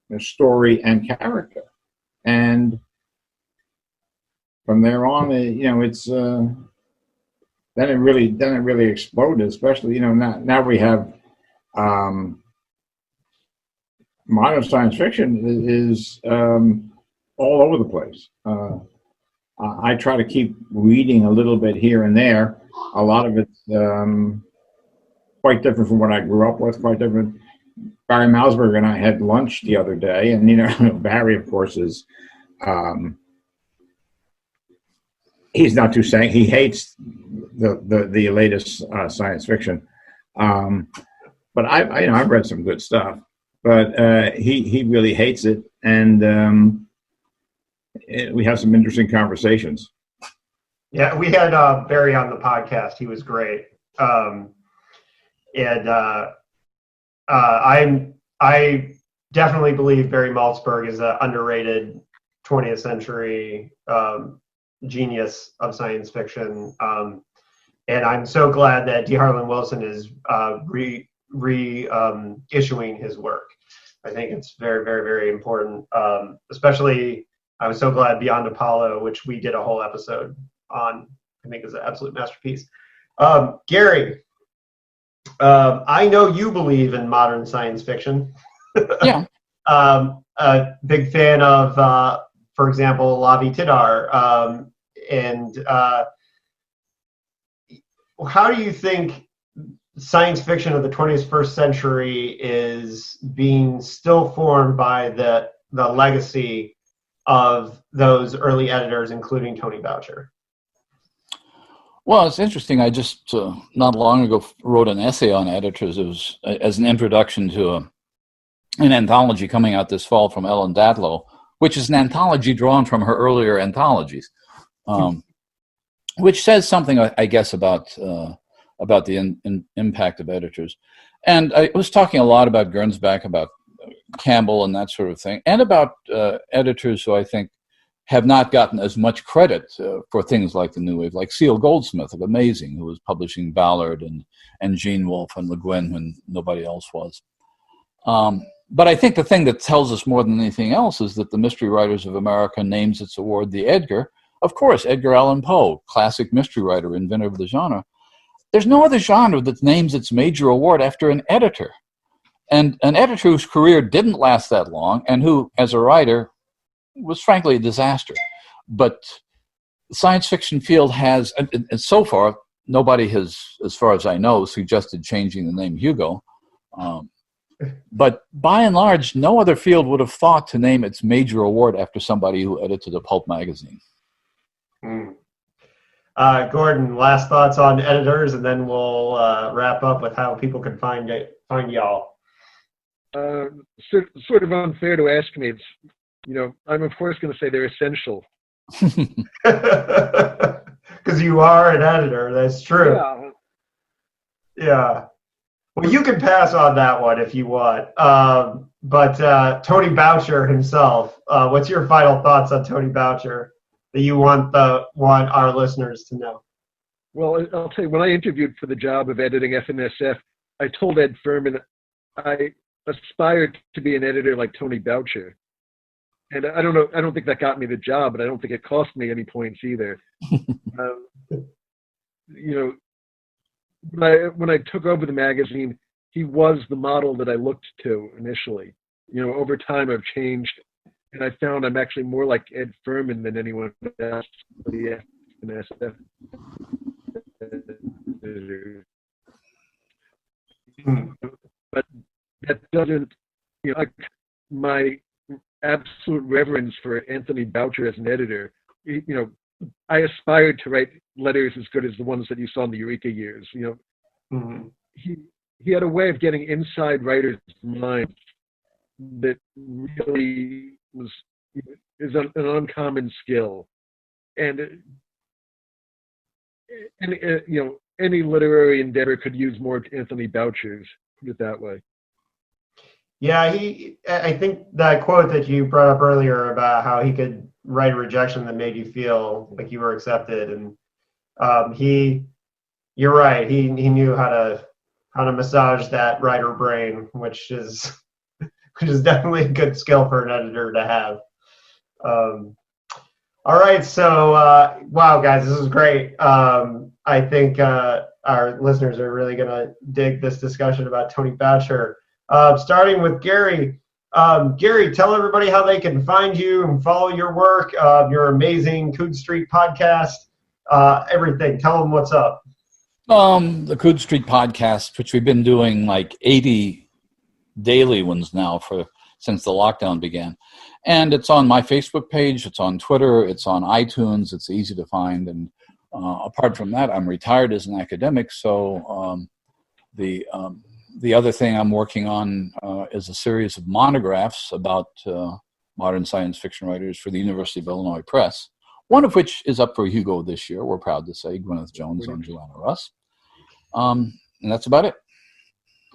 the story and character. And from there on, it's then it really exploded, especially now we have modern science fiction is all over the place. I try to keep reading a little bit here and there. A lot of it's quite different from what I grew up with, quite different. Barry Malzberg and I had lunch the other day, and Barry, of course, is he's not too saying he hates the latest science fiction, but I've read some good stuff, but he really hates it, and we have some interesting conversations. Yeah, we had Barry on the podcast. He was great, and I definitely believe Barry Malzberg is an underrated 20th century genius of science fiction, and I'm so glad that D. Harlan Wilson is issuing his work. I think it's very, very, very important. Especially, I was so glad Beyond Apollo, which we did a whole episode on, I think is an absolute masterpiece. Gary, I know you believe in modern science fiction. Yeah. A big fan of, for example, Lavi Tidhar. And how do you think science fiction of the 21st century is being still formed by the legacy of those early editors, including Tony Boucher? Well, it's interesting. I just not long ago wrote an essay on editors. It was as an introduction to an anthology coming out this fall from Ellen Datlow, which is an anthology drawn from her earlier anthologies, which says something, I guess, about the impact of editors. And I was talking a lot about Gernsback, about Campbell and that sort of thing, and about editors who I think have not gotten as much credit for things like the New Wave, like Seal Goldsmith of Amazing, who was publishing Ballard and Gene Wolfe and Le Guin when nobody else was. But I think the thing that tells us more than anything else is that the Mystery Writers of America names its award the Edgar. Of course, Edgar Allan Poe, classic mystery writer, inventor of the genre. There's no other genre that names its major award after an editor. And an editor whose career didn't last that long and who, as a writer, was frankly a disaster. But the science fiction field has, and so far, nobody has, as far as I know, suggested changing the name Hugo. But by and large, no other field would have thought to name its major award after somebody who edited a pulp magazine. Gordon, last thoughts on editors, and then we'll wrap up with how people can find y'all. Sort of unfair to ask me. It's, I'm of course going to say they're essential. Because you are an editor, that's true. Yeah. Well, you can pass on that one if you want. But Tony Boucher himself, what's your final thoughts on Tony Boucher that you want our listeners to know? Well, I'll tell you, when I interviewed for the job of editing FNSF, I told Ed Furman I aspired to be an editor like Tony Boucher. And I don't think that got me the job, but I don't think it cost me any points either. When I took over the magazine, he was the model that I looked to initially. Over time I've changed, and I found I'm actually more like Ed Furman than anyone else. But that doesn't, my absolute reverence for Anthony Boucher as an editor. I aspired to write letters as good as the ones that you saw in the Eureka years. He had a way of getting inside writers' minds that really is an uncommon skill, and any literary endeavor could use more Anthony Boucher's. Put it that way. Yeah, I think that quote that you brought up earlier about how he could write a rejection that made you feel like you were accepted, and you're right. He knew how to massage that writer brain, which is definitely a good skill for an editor to have. All right, so wow, guys, this is great. I think our listeners are really gonna dig this discussion about Tony Boucher. Starting with Gary. Gary, tell everybody how they can find you and follow your work, your amazing Coode Street podcast, everything. Tell them what's up. The Coode Street podcast, which we've been doing like 80 daily ones now since the lockdown began. And it's on my Facebook page, it's on Twitter, it's on iTunes, it's easy to find. And apart from that, I'm retired as an academic, so the other thing I'm working on is a series of monographs about modern science fiction writers for the University of Illinois Press, one of which is up for Hugo this year, we're proud to say, Gwyneth Jones on Joanna Russ. And that's about it.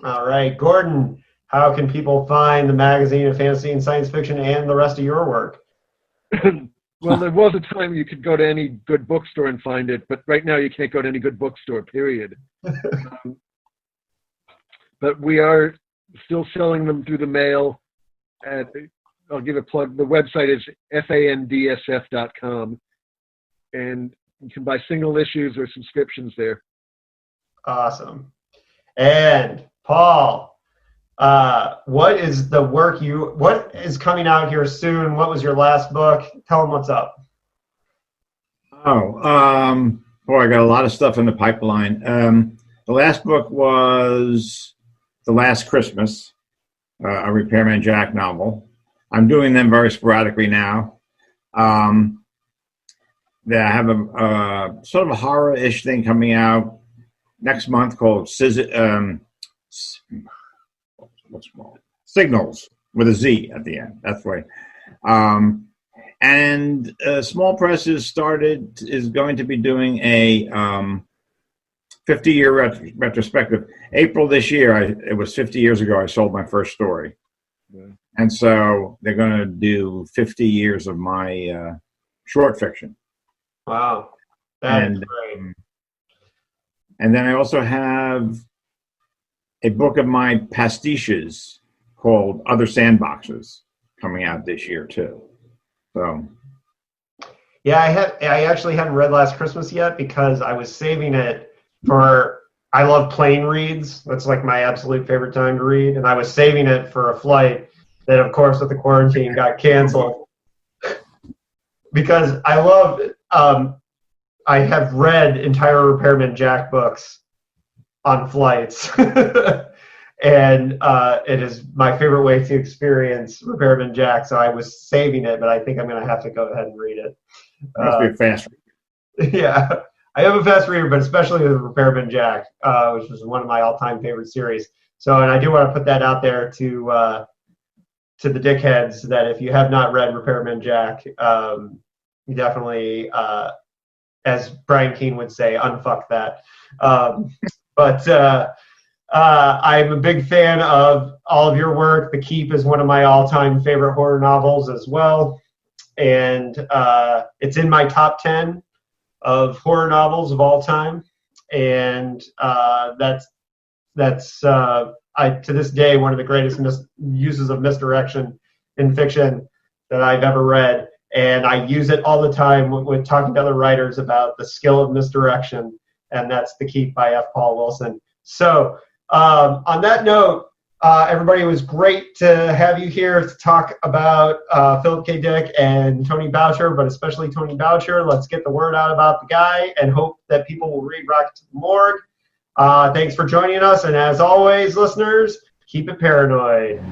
All right, Gordon, how can people find the magazine of fantasy and science fiction and the rest of your work? Well, there was a time you could go to any good bookstore and find it, but right now you can't go to any good bookstore, period. But we are still selling them through the mail. I'll give a plug. The website is fandsf.com, and you can buy single issues or subscriptions there. Awesome. And Paul, what is the work what is coming out here soon? What was your last book? Tell them what's up. Boy, I got a lot of stuff in the pipeline. The last book was The Last Christmas, a Repairman Jack novel. I'm doing them very sporadically now. I have a sort of a horror-ish thing coming out next month called Signals with a Z at the end. That's right. And Small Press is going to be doing a 50-year retrospective. April this year, it was 50 years ago I sold my first story. Yeah. And so they're going to do 50 years of my short fiction. Wow. That's great. And then I also have a book of my pastiches called Other Sandboxes coming out this year too. So Yeah, I actually hadn't read Last Christmas yet because I was saving it for. I love plane reads. That's like my absolute favorite time to read, and I was saving it for a flight that, of course, with the quarantine got canceled. Because I love. I have read entire Repairman Jack books on flights, and it is my favorite way to experience Repairman Jack. So I was saving it, but I think I'm going to have to go ahead and read it. must be a fast read. Yeah, I am a fast reader, but especially with Repairman Jack, which was one of my all-time favorite series. So, and I do want to put that out there to the Dickheads that if you have not read Repairman Jack, you definitely, as Brian Keene would say, unfuck that. But I'm a big fan of all of your work. The Keep is one of my all-time favorite horror novels as well. And it's in my top 10 of horror novels of all time. And that's to this day, one of the greatest uses of misdirection in fiction that I've ever read. And I use it all the time when talking to other writers about the skill of misdirection. And that's The Keep by F. Paul Wilson. So on that note, everybody, it was great to have you here to talk about Philip K. Dick and Tony Boucher, but especially Tony Boucher. Let's get the word out about the guy and hope that people will read Rocket to the Morgue. Thanks for joining us. And as always, listeners, keep it paranoid.